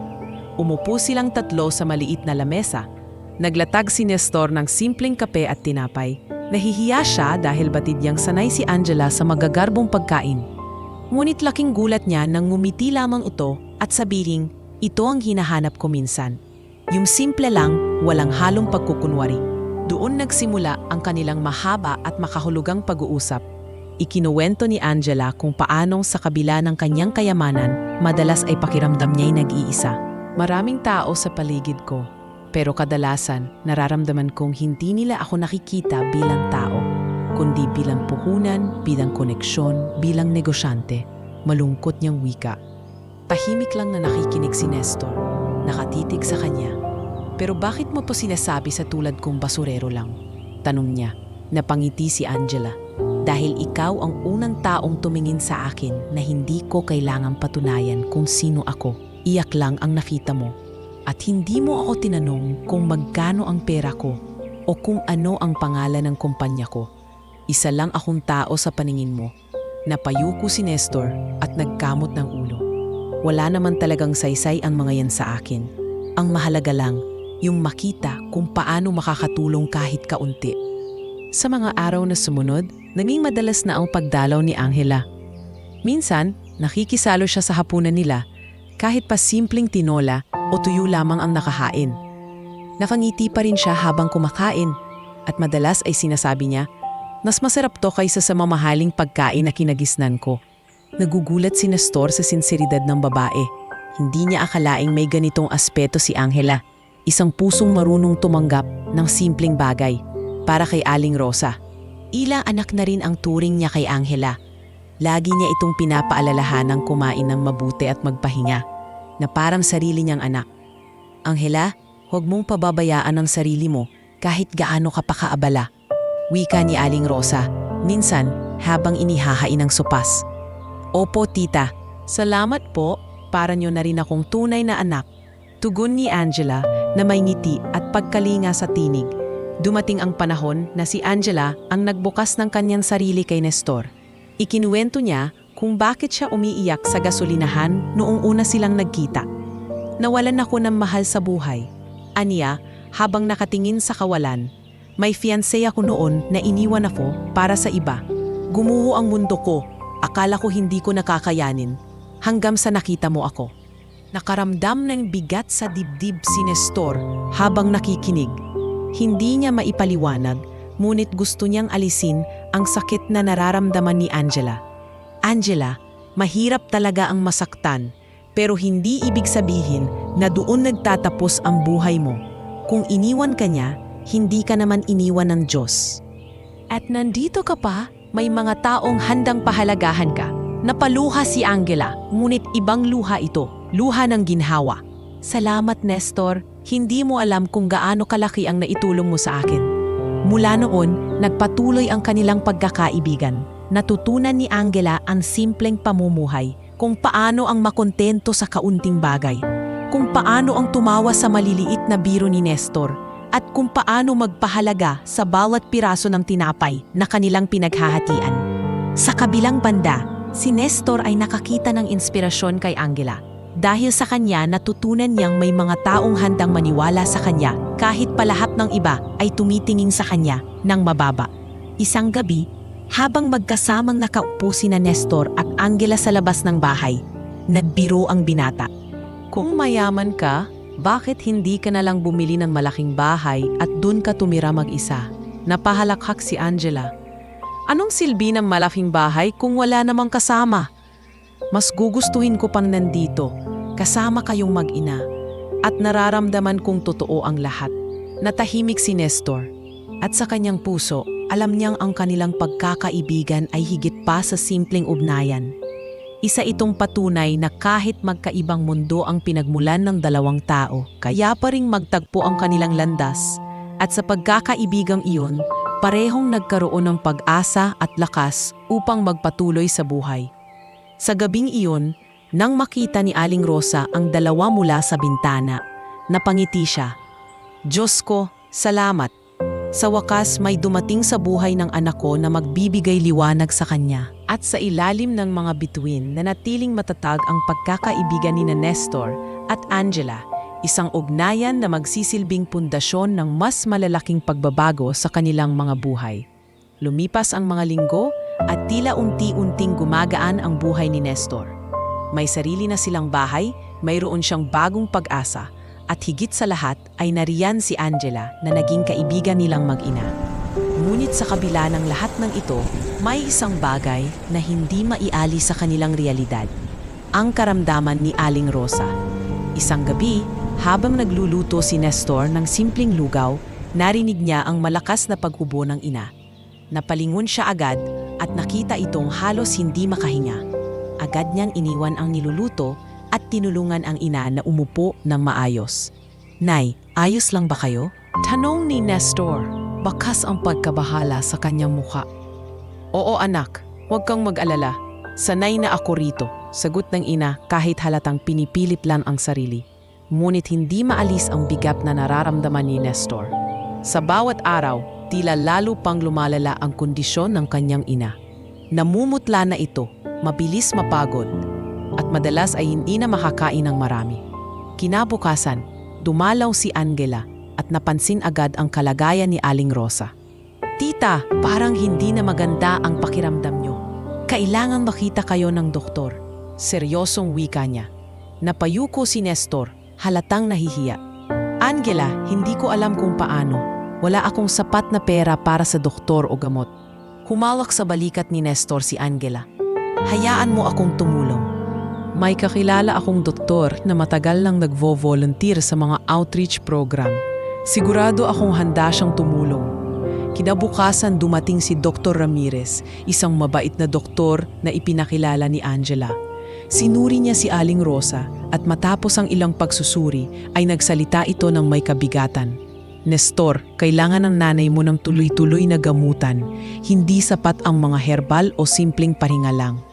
Umupo silang tatlo sa maliit na lamesa. Naglatag si Nestor ng simpleng kape at tinapay. Nahihiya siya dahil batid niyang sanay si Angela sa magagarbong pagkain. Ngunit laking gulat niya nang ngumiti lamang ito at sabihin, ito ang hinahanap ko minsan. Yung simple lang, walang halong pagkukunwari. Doon nagsimula ang kanilang mahaba at makahulugang pag-uusap. Ikinuwento ni Angela kung paanong sa kabila ng kanyang kayamanan, madalas ay pakiramdam niya'y nag-iisa. Maraming tao sa paligid ko, pero kadalasan nararamdaman kong hindi nila ako nakikita bilang tao, kundi bilang puhunan, bilang koneksyon, bilang negosyante. Malungkot niyang wika. Tahimik lang na nakikinig si Nestor, nakatitig sa kanya. Pero bakit mo to sinasabi sa tulad kong basurero lang? Tanong niya. Napangiti si Angela. Dahil ikaw ang unang taong tumingin sa akin na hindi ko kailangang patunayan kung sino ako. Iyak lang ang nakita mo. At hindi mo ako tinanong kung magkano ang pera ko o kung ano ang pangalan ng kumpanya ko. Isa lang akong tao sa paningin mo. Napayuko si Nestor at nagkamot ng ulo. Wala naman talagang saysay ang mga yan sa akin. Ang mahalaga lang, yung makita kung paano makakatulong kahit kaunti. Sa mga araw na sumunod, naging madalas na ang pagdalaw ni Angela. Minsan, nakikisalo siya sa hapunan nila kahit pa simpleng tinola o tuyo lamang ang nakahain. Nakangiti pa rin siya habang kumakain at madalas ay sinasabi niya, mas masarap to kaysa sa mamahaling pagkain na kinagisnan ko. Nagugulat si Nestor sa sinseridad ng babae. Hindi niya akalaing may ganitong aspeto si Angela. Isang pusong marunong tumanggap ng simpleng bagay para kay Aling Rosa. Ilang anak na rin ang turing niya kay Angela. Lagi niya itong pinapaalalahanang kumain ng mabuti at magpahinga, na parang sarili niyang anak. Angela, huwag mong pababayaan ang sarili mo kahit gaano ka pa kaabala. Wika ni Aling Rosa, minsan habang inihahain ang sopas. Opo tita, salamat po, para niyo na rin akong tunay na anak. Tugon ni Angela na may ngiti at pagkalinga sa tinig. Dumating ang panahon na si Angela ang nagbukas ng kanyang sarili kay Nestor. Ikinuwento niya kung bakit siya umiiyak sa gasolinahan noong una silang nagkita. Nawalan ako ng mahal sa buhay. Aniya, habang nakatingin sa kawalan, may fiancé ako noon na iniwan ako para sa iba. Gumuho ang mundo ko, akala ko hindi ko nakakayanin, hanggang sa nakita mo ako. Nakaramdam ng bigat sa dibdib si Nestor habang nakikinig. Hindi niya maipaliwanag, ngunit gusto niyang alisin ang sakit na nararamdaman ni Angela. Angela, Mahirap talaga ang masaktan, pero hindi ibig sabihin na doon nagtatapos ang buhay mo. Kung iniwan ka niya, hindi ka naman iniwan ng Diyos. At nandito ka pa, may mga taong handang pahalagahan ka. Napaluha si Angela, ngunit ibang luha ito, luha ng ginhawa. Salamat Nestor, hindi mo alam kung gaano kalaki ang naitulong mo sa akin. Mula noon, nagpatuloy ang kanilang pagkakaibigan. Natutunan ni Angela ang simpleng pamumuhay, kung paano ang makontento sa kaunting bagay, kung paano ang tumawa sa maliliit na biro ni Nestor, at kung paano magpahalaga sa bawat piraso ng tinapay na kanilang pinaghahatian. Sa kabilang banda, si Nestor ay nakakita ng inspirasyon kay Angela. Dahil sa kanya, natutunan niyang may mga taong handang maniwala sa kanya kahit pa lahat ng iba ay tumitingin sa kanya ng mababa. Isang gabi, habang magkasamang nakaupo sina Nestor at Angela sa labas ng bahay, nagbiro ang binata. Kung mayaman ka, bakit hindi ka na lang bumili ng malaking bahay at dun ka tumira mag-isa? Napahalakhak si Angela. Anong silbi ng malaking bahay kung wala namang kasama? Mas gugustuhin ko pang nandito, kasama kayong mag-ina, at nararamdaman kong totoo ang lahat. Natahimik si Nestor, at sa kanyang puso, alam niyang ang kanilang pagkakaibigan ay higit pa sa simpleng ugnayan. Isa itong patunay na kahit magkaibang mundo ang pinagmulan ng dalawang tao, kaya pa ring magtagpo ang kanilang landas. At sa pagkakaibigang iyon, parehong nagkaroon ng pag-asa at lakas upang magpatuloy sa buhay. Sa gabing iyon, nang makita ni Aling Rosa ang dalawa mula sa bintana, napangiti siya. Diyos ko, salamat! Sa wakas may dumating sa buhay ng anak ko na magbibigay liwanag sa kanya. At sa ilalim ng mga bituin, nanatiling matatag ang pagkakaibigan ni Nestor at Angela, isang ugnayan na magsisilbing pundasyon ng mas malalaking pagbabago sa kanilang mga buhay. Lumipas ang mga linggo at tila unti-unting gumagaan ang buhay ni Nestor. May sarili na silang bahay, mayroon siyang bagong pag-asa. At higit sa lahat ay nariyan si Angela na naging kaibigan nilang mag-ina. Ngunit sa kabila ng lahat ng ito, may isang bagay na hindi maiali sa kanilang realidad. Ang karamdaman ni Aling Rosa. Isang gabi, habang nagluluto si Nestor ng simpleng lugaw, narinig niya ang malakas na paghubo ng ina. Napalingon siya agad at nakita itong halos hindi makahinga. Agad niyang iniwan ang niluluto at tinulungan ang ina na umupo ng maayos. Nay, ayos lang ba kayo? Tanong ni Nestor, bakas ang pagkabahala sa kanyang mukha. Oo anak, huwag kang mag-alala. Sanay na ako rito, sagot ng ina kahit halatang pinipilit lang ang sarili. Ngunit hindi maalis ang bigat na nararamdaman ni Nestor. Sa bawat araw, tila lalo pang lumalala ang kondisyon ng kanyang ina. Namumutla na ito, mabilis mapagod, at madalas ay hindi na makakain ng marami. Kinabukasan, dumalaw si Angela at napansin agad ang kalagayan ni Aling Rosa. Tita, parang hindi na maganda ang pakiramdam niyo. Kailangan makita kayo ng doktor. Seryosong wika niya. Napayuko si Nestor, halatang nahihiya. Angela, hindi ko alam kung paano. Wala akong sapat na pera para sa doktor o gamot. Humalak sa balikat ni Nestor si Angela. Hayaan mo akong tumulong. May kakilala akong doktor na matagal lang nagvo-volunteer sa mga outreach program. Sigurado akong handa siyang tumulong. Kinabukasan dumating si Dr. Ramirez, isang mabait na doktor na ipinakilala ni Angela. Sinuri niya si Aling Rosa at matapos ang ilang pagsusuri ay nagsalita ito ng may kabigatan. Nestor, kailangan ng nanay mo ng tuloy-tuloy na gamutan. Hindi sapat ang mga herbal o simpleng pahinga lang.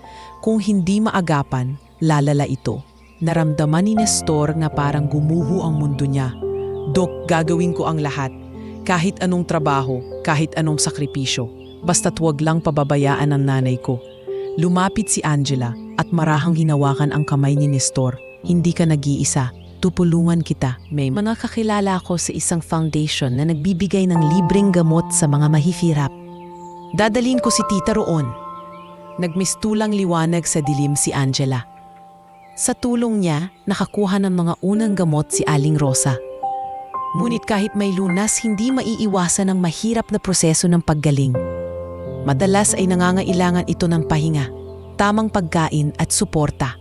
Kung hindi maagapan, lalala ito. Naramdaman ni Nestor na parang gumuho ang mundo niya. Dok, gagawin ko ang lahat. Kahit anong trabaho, kahit anong sakripisyo. Basta't wag lang pababayaan ang nanay ko. Lumapit si Angela at marahang hinawakan ang kamay ni Nestor. Hindi ka nag-iisa. Tupulungan kita. May mga kakilala ako sa isang foundation na nagbibigay ng libreng gamot sa mga mahihirap. Dadalhin ko si tita roon. Nagmistulang liwanag sa dilim si Angela. Sa tulong niya, nakakuha ng mga unang gamot si Aling Rosa. Ngunit kahit may lunas, hindi maiiwasan ang mahirap na proseso ng paggaling. Madalas ay nangangailangan ito ng pahinga. tamang pagkain at suporta.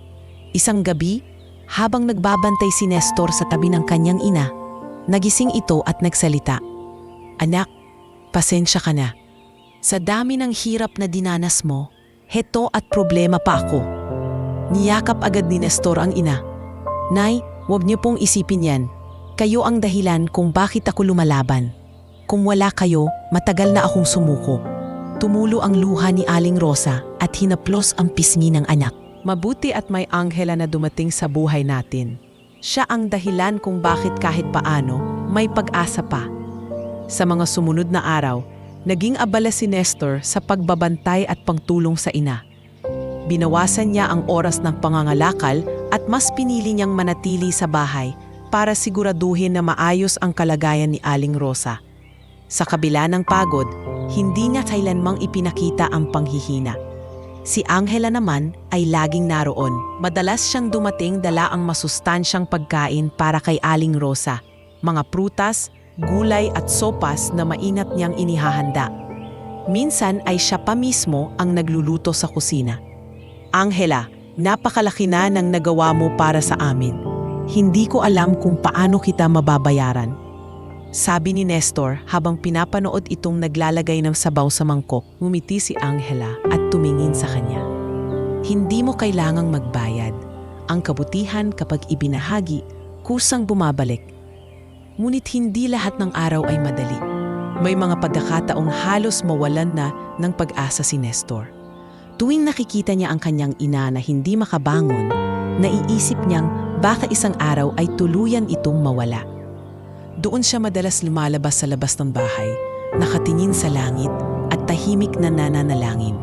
Isang gabi, habang nagbabantay si Nestor sa tabi ng kanyang ina, nagising ito at nagsalita. "Anak, pasensya ka na. Sa dami ng hirap na dinanas mo, heto at problema pa ako." Niyakap agad ni Nestor ang ina. "Nay, huwag niyo pong isipin yan. Kayo ang dahilan kung bakit ako lumalaban. Kung wala kayo, matagal na akong sumuko." Tumulo ang luha ni Aling Rosa at hinaplos ang pisngi ng anak. Mabuti at may Anghela na dumating sa buhay natin. Siya ang dahilan kung bakit kahit paano may pag-asa pa. Sa mga sumunod na araw, naging abala si Nestor sa pagbabantay at pangtulong sa ina. Binawasan niya ang oras ng pangangalakal at mas pinili niyang manatili sa bahay para siguraduhin na maayos ang kalagayan ni Aling Rosa. Sa kabila ng pagod, hindi niya kailanmang ipinakita ang panghihina. Si Anghela naman ay laging naroon. Madalas siyang dumating dala ang masustansyang pagkain para kay Aling Rosa, mga prutas, gulay at sopas na mainat niyang inihahanda. Minsan ay siya pa mismo ang nagluluto sa kusina. "Anghela, napakalaki na ng nagawa mo para sa amin. Hindi ko alam kung paano kita mababayaran," sabi ni Nestor habang pinapanood itong naglalagay ng sabaw sa mangkok. Ngumiti si Anghela at tumingin sa kanya. "Hindi mo kailangang magbayad. Ang kabutihan kapag ibinahagi, kusang bumabalik. Ngunit hindi lahat ng araw ay madali. May mga pagkakataong halos mawalan na ng pag-asa si Nestor. Tuwing nakikita niya ang kanyang ina na hindi makabangon, naiisip niyang baka isang araw ay tuluyan itong mawala. Doon siya madalas lumalabas sa labas ng bahay, nakatingin sa langit at tahimik na nananalangin.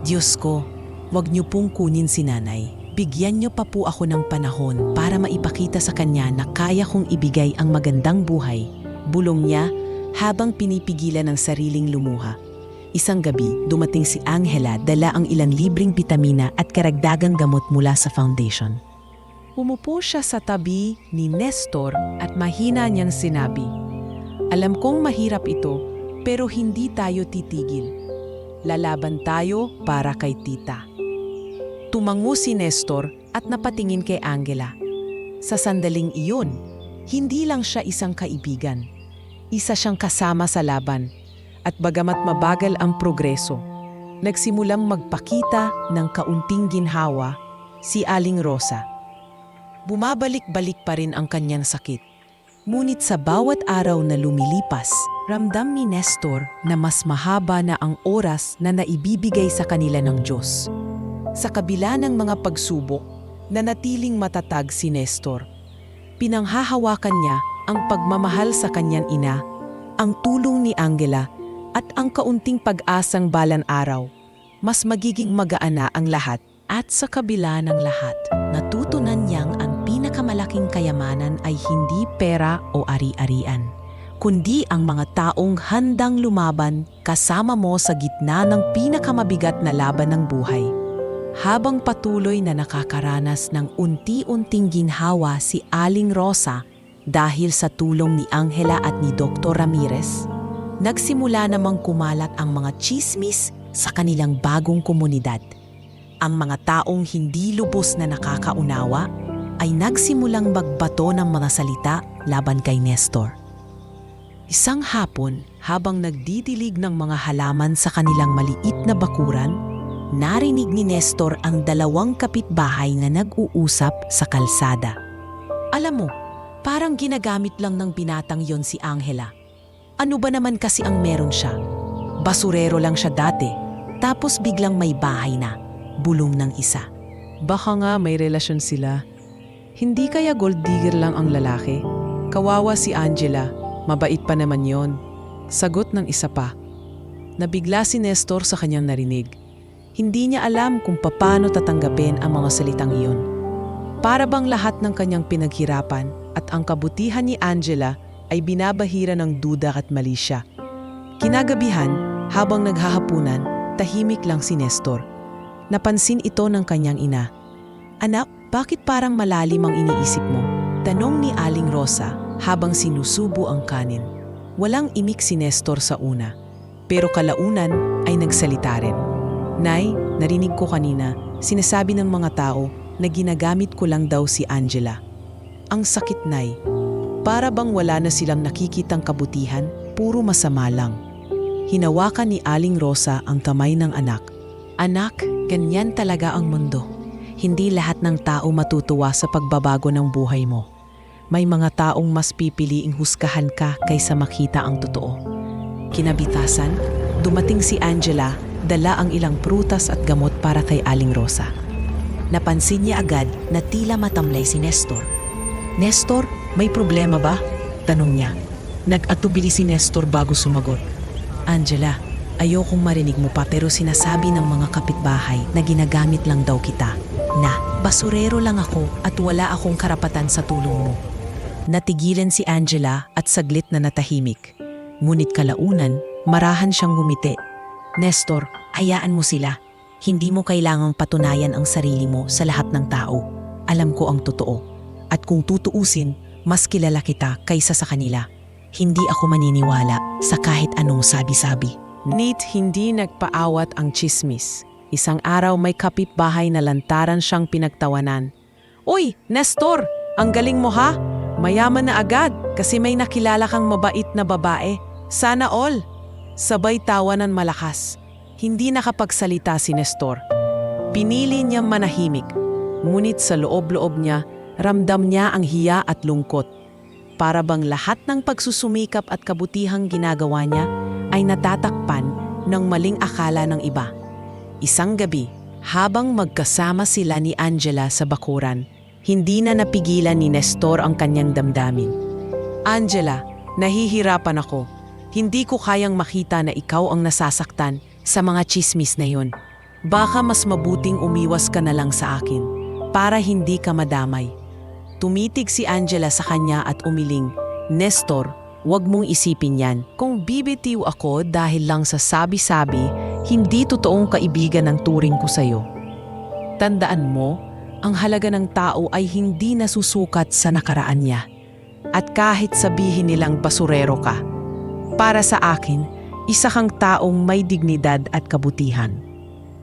"Diyos ko, wag niyo pong kunin si nanay. Bigyan niyo pa po ako ng panahon para maipakita sa kanya na kaya kong ibigay ang magandang buhay," bulong niya habang pinipigilan ang sariling lumuha. Isang gabi, dumating si Anghela dala ang ilang libreng bitamina at karagdagang gamot mula sa foundation. Umupo siya sa tabi ni Nestor at mahina niyang sinabi, "Alam kong mahirap ito, pero hindi tayo titigil. Lalaban tayo para kay tita." Tumango si Nestor at napatingin kay Anghela. Sa sandaling iyon, hindi lang siya isang kaibigan. Isa siyang kasama sa laban. At bagamat mabagal ang progreso, nagsimulang magpakita ng kaunting ginhawa si Aling Rosa. Bumabalik-balik pa rin ang kanyang sakit. Ngunit sa bawat araw na lumilipas, ramdam ni Nestor na mas mahaba na ang oras na naibibigay sa kanila ng Diyos. Sa kabila ng mga pagsubok, nanatiling matatag si Nestor. Pinanghahawakan niya ang pagmamahal sa kanyang ina, ang tulong ni Anghela, at ang kaunting pag-asang balang araw. Mas magiging magaan na ang lahat. At sa kabila ng lahat, natutunan niyang ang pinakamalaking kayamanan ay hindi pera o ari-arian, kundi ang mga taong handang lumaban kasama mo sa gitna ng pinakamabigat na laban ng buhay. Habang patuloy na nakakaranas ng unti-unting ginhawa si Aling Rosa dahil sa tulong ni Anghela at ni Dr. Ramirez, nagsimula namang kumalat ang mga tsismis sa kanilang bagong komunidad. Ang mga taong hindi lubos na nakakaunawa ay nagsimulang magbato ng mga salita laban kay Nestor. Isang hapon, habang nagdidilig ng mga halaman sa kanilang maliit na bakuran, narinig ni Nestor ang dalawang kapitbahay na nag-uusap sa kalsada. "Alam mo, parang ginagamit lang ng binatang yon si Anghela. Ano ba naman kasi ang meron siya? Basurero lang siya dati, tapos biglang may bahay na," bulong ng isa. "Baka nga may relasyon sila. Hindi kaya gold digger lang ang lalaki? Kawawa si Angela, mabait pa naman yon," sagot ng isa pa. Nabigla si Nestor sa kanyang narinig. Hindi niya alam kung paano tatanggapin ang mga salitang iyon. Para bang lahat ng kanyang pinaghirapan at ang kabutihan ni Angela ay binabahira ng duda at mali siya. Kinagabihan, habang naghahapunan, tahimik lang si Nestor. Napansin ito ng kanyang ina. "Anak, bakit parang malalim ang iniisip mo?" tanong ni Aling Rosa habang sinusubo ang kanin. Walang imik si Nestor sa una, pero kalaunan ay nagsalita rin. Nay, narinig ko kanina, sinasabi ng mga tao na ginagamit ko lang daw si Angela. Ang sakit, Nay. Para bang wala na silang nakikitang kabutihan, puro masama lang. Hinawakan ni Aling Rosa ang kamay ng anak. Anak, ganyan talaga ang mundo. Hindi lahat ng tao matutuwa sa pagbabago ng buhay mo. May mga taong mas pipiliing husgahan ka kaysa makita ang totoo. Kinabitasan, dumating si Angela, dala ang ilang prutas at gamot para kay Aling Rosa. Napansin niya agad na tila matamlay si Nestor. Nestor, may problema ba? Tanong niya. Nag-atubili si Nestor bago sumagot. Angela, ayokong marinig mo pa pero sinasabi ng mga kapitbahay na ginagamit lang daw kita. Na, basurero lang ako at wala akong karapatan sa tulong mo. Natigilan si Angela at saglit na natahimik. Ngunit kalaunan, marahan siyang ngumiti. Nestor, hayaan mo sila. Hindi mo kailangang patunayan ang sarili mo sa lahat ng tao. Alam ko ang totoo. At kung tutuusin, mas kilala kita kaysa sa kanila. Hindi ako maniniwala sa kahit anong sabi-sabi. Nit hindi nagpaawat ang tsismis. Isang araw may kapitbahay na lantaran siyang pinagtawanan. Uy, Nestor! Ang galing mo ha? Mayaman na agad kasi may nakilala kang mabait na babae. Sana all! Sabay tawanan malakas. Hindi nakapagsalita si Nestor. Pinili niyang manahimik. Ngunit sa loob-loob niya, ramdam niya ang hiya at lungkot. Para bang lahat ng pagsusumikap at kabutihang ginagawa niya ay natatakpan ng maling akala ng iba. Isang gabi, habang magkasama sila ni Angela sa bakuran, hindi na napigilan ni Nestor ang kanyang damdamin. Angela, nahihirapan ako. Hindi ko kayang makita na ikaw ang nasasaktan sa mga tsismis na yun. Baka mas mabuting umiwas ka na lang sa akin para hindi ka madamay. Tumitig si Angela sa kanya at umiling, Nestor, huwag mong isipin yan. Kung bibitiw ako dahil lang sa sabi-sabi, hindi totoong kaibigan ang turing ko sa'yo. Tandaan mo, ang halaga ng tao ay hindi nasusukat sa nakaraan niya. At kahit sabihin nilang basurero ka, para sa akin, isa kang taong may dignidad at kabutihan.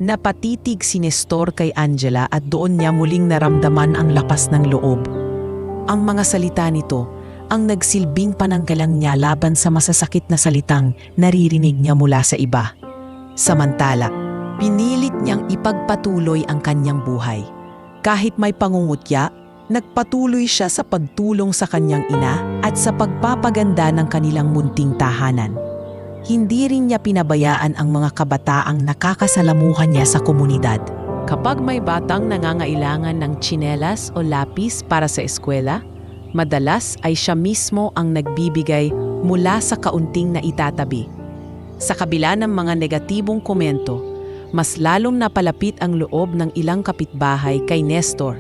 Napatitig si Nestor kay Angela at doon niya muling naramdaman ang lakas ng loob. Ang mga salita nito ang nagsilbing pananggalang niya laban sa masasakit na salitang naririnig niya mula sa iba. Samantala, pinilit niyang ipagpatuloy ang kanyang buhay. Kahit may pangungutya, nagpatuloy siya sa pagtulong sa kanyang ina at sa pagpapaganda ng kanilang munting tahanan. Hindi rin niya pinabayaan ang mga kabataang nakakasalamuhan niya sa komunidad. Kapag may batang nangangailangan ng tsinelas o lapis para sa eskwela, madalas ay siya mismo ang nagbibigay mula sa kaunting na itatabi. Sa kabila ng mga negatibong komento, mas lalong napalapit ang loob ng ilang kapitbahay kay Nestor.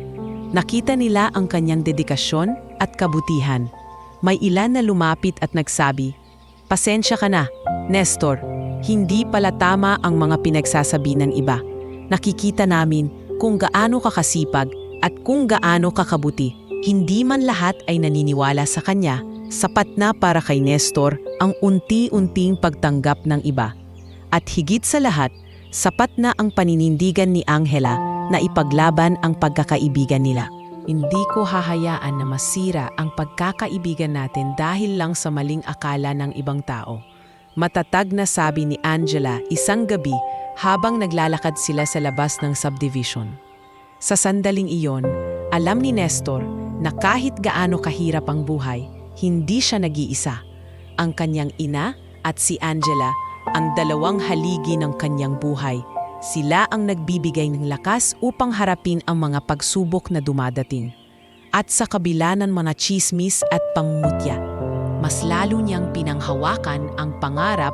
Nakita nila ang kanyang dedikasyon at kabutihan. May ilan na lumapit at nagsabi, "Pasensya ka na, Nestor, hindi pala tama ang mga pinagsasabi ng iba. Nakikita namin kung gaano ka kasipag at kung gaano ka kabuti. Hindi man lahat ay naniniwala sa kanya, sapat na para kay Nestor ang unti-unting pagtanggap ng iba. At higit sa lahat, sapat na ang paninindigan ni Angela na ipaglaban ang pagkakaibigan nila. Hindi ko hahayaan na masira ang pagkakaibigan natin dahil lang sa maling akala ng ibang tao." Matatag na sabi ni Angela isang gabi habang naglalakad sila sa labas ng subdivision. Sa sandaling iyon, alam ni Nestor na kahit gaano kahirap ang buhay, hindi siya nag-iisa. Ang kanyang ina at si Angela, ang dalawang haligi ng kanyang buhay, sila ang nagbibigay ng lakas upang harapin ang mga pagsubok na dumadating. At sa kabila ng mga tsismis at pangmutya, mas lalo niyang pinanghawakan ang pangarap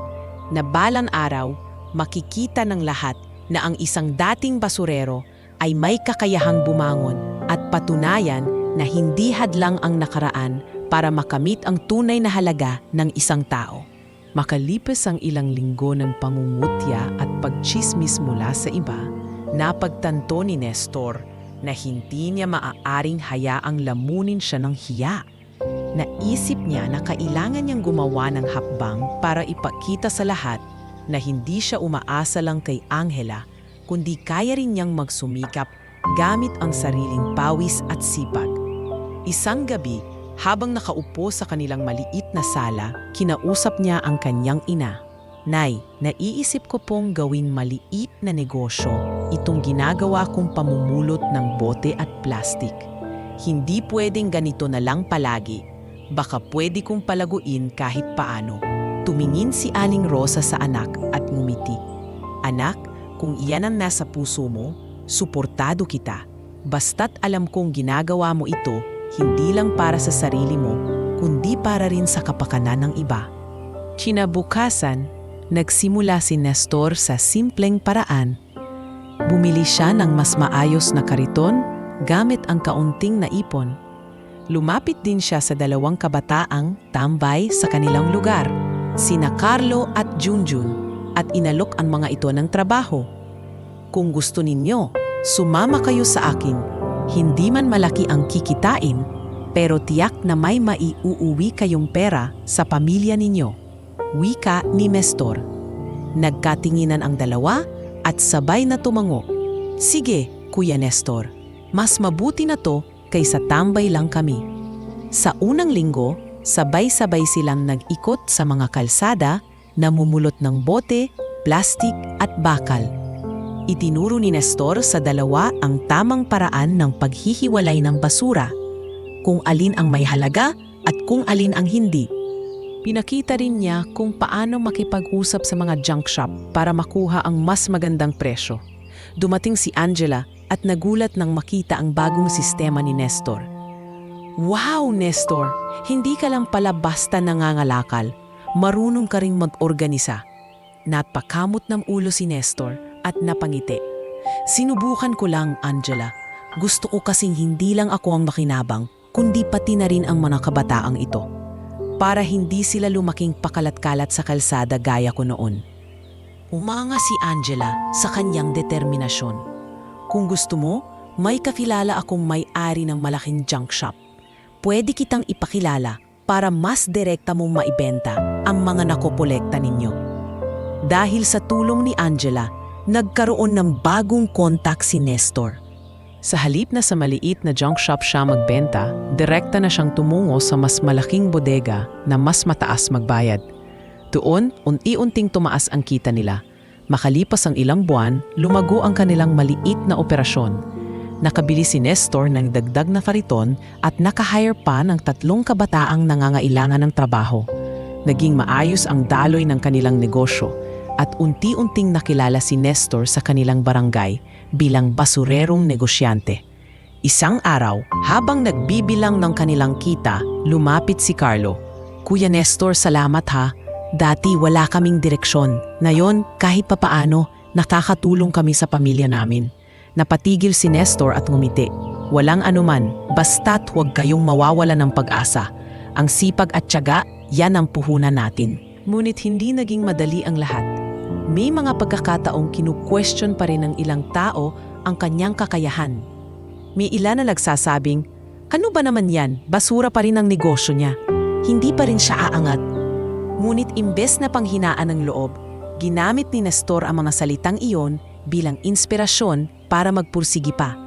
na balang araw makikita ng lahat na ang isang dating basurero ay may kakayahang bumangon at patunayan na hindi hadlang ang nakaraan para makamit ang tunay na halaga ng isang tao. Makalipas ang ilang linggo ng pangungutya at pagtsismis mula sa iba, napagtanto ni Nestor na hindi niya maaaring hayaang lamunin siya ng hiya. Naisip niya na kailangan niyang gumawa ng hakbang para ipakita sa lahat na hindi siya umaasa lang kay Angela kundi kaya rin niyang magsumikap gamit ang sariling pawis at sipag. Isang gabi, habang nakaupo sa kanilang maliit na sala, kinausap niya ang kanyang ina. Nay, naiisip ko pong gawing maliit na negosyo itong ginagawa kong pamumulot ng bote at plastik. Hindi pwedeng ganito na lang palagi. Baka pwede kong palaguin kahit paano. Tumingin si Aling Rosa sa anak at ngumiti. Anak, kung iyan ang nasa puso mo, suportado kita. Basta't alam kong ginagawa mo ito, hindi lang para sa sarili mo, kundi para rin sa kapakanan ng iba. Kinabukasan, nagsimula si Nestor sa simpleng paraan. Bumili siya ng mas maayos na kariton gamit ang kaunting naipon. Lumapit din siya sa dalawang kabataang tambay sa kanilang lugar, sina Carlo at Junjun, at inalok ang mga ito ng trabaho. Kung gusto ninyo, sumama kayo sa akin. Hindi man malaki ang kikitain, pero tiyak na may maiuuwi kayong pera sa pamilya ninyo. Wika ni Nestor. Nagkatinginan ang dalawa at sabay na tumango. Sige, Kuya Nestor, mas mabuti na to kaysa tambay lang kami. Sa unang linggo, sabay-sabay silang nag-ikot sa mga kalsada, namumulot ng bote, plastik at bakal. Itinuro ni Nestor sa dalawa ang tamang paraan ng paghihiwalay ng basura, kung alin ang may halaga at kung alin ang hindi. Pinakita rin niya kung paano makipag-usap sa mga junk shop para makuha ang mas magandang presyo. Dumating si Angela at nagulat nang makita ang bagong sistema ni Nestor. Wow, Nestor! Hindi ka lang pala basta nangangalakal. Marunong ka ring mag-organisa. Napakamot ng ulo si Nestor at napangiti. Sinubukan ko lang, Angela. Gusto ko kasing hindi lang ako ang makinabang, kundi pati na rin ang mga kabataang ito. Para hindi sila lumaking pakalat-kalat sa kalsada gaya ko noon. Umanga si Angela sa kanyang determinasyon. Kung gusto mo, may kakilala akong may-ari ng malaking junk shop. Pwede kitang ipakilala para mas direkta mong maibenta ang mga nakopolekta ninyo. Dahil sa tulong ni Angela, nagkaroon ng bagong kontak si Nestor. Sa halip na sa maliit na junk shop siya magbenta, direkta na siyang tumungo sa mas malaking bodega na mas mataas magbayad. Doon, unti-unting tumaas ang kita nila. Makalipas ang ilang buwan, lumago ang kanilang maliit na operasyon. Nakabili si Nestor ng dagdag na kariton at nakahire pa ng 3 kabataang nangangailangan ng trabaho. Naging maayos ang daloy ng kanilang negosyo at unti-unting nakilala si Nestor sa kanilang barangay bilang basurerong negosyante. Isang araw, habang nagbibilang ng kanilang kita, lumapit si Carlo. Kuya Nestor, salamat ha. Dati wala kaming direksyon. Ngayon, kahit papaano, nakakatulong kami sa pamilya namin. Napatigil si Nestor at ngumiti. Walang anuman, basta't huwag kayong mawawala ng pag-asa. Ang sipag at tiyaga, yan ang puhunan natin. Ngunit hindi naging madali ang lahat. May mga pagkakataong kinu-question pa rin ng ilang tao ang kanyang kakayahan. May ilan na nagsasabing, ano ba naman yan? Basura pa rin ang negosyo niya. Hindi pa rin siya aangat. Ngunit imbes na panghinaan ng loob, ginamit ni Nestor ang mga salitang iyon bilang inspirasyon para magpursigi pa.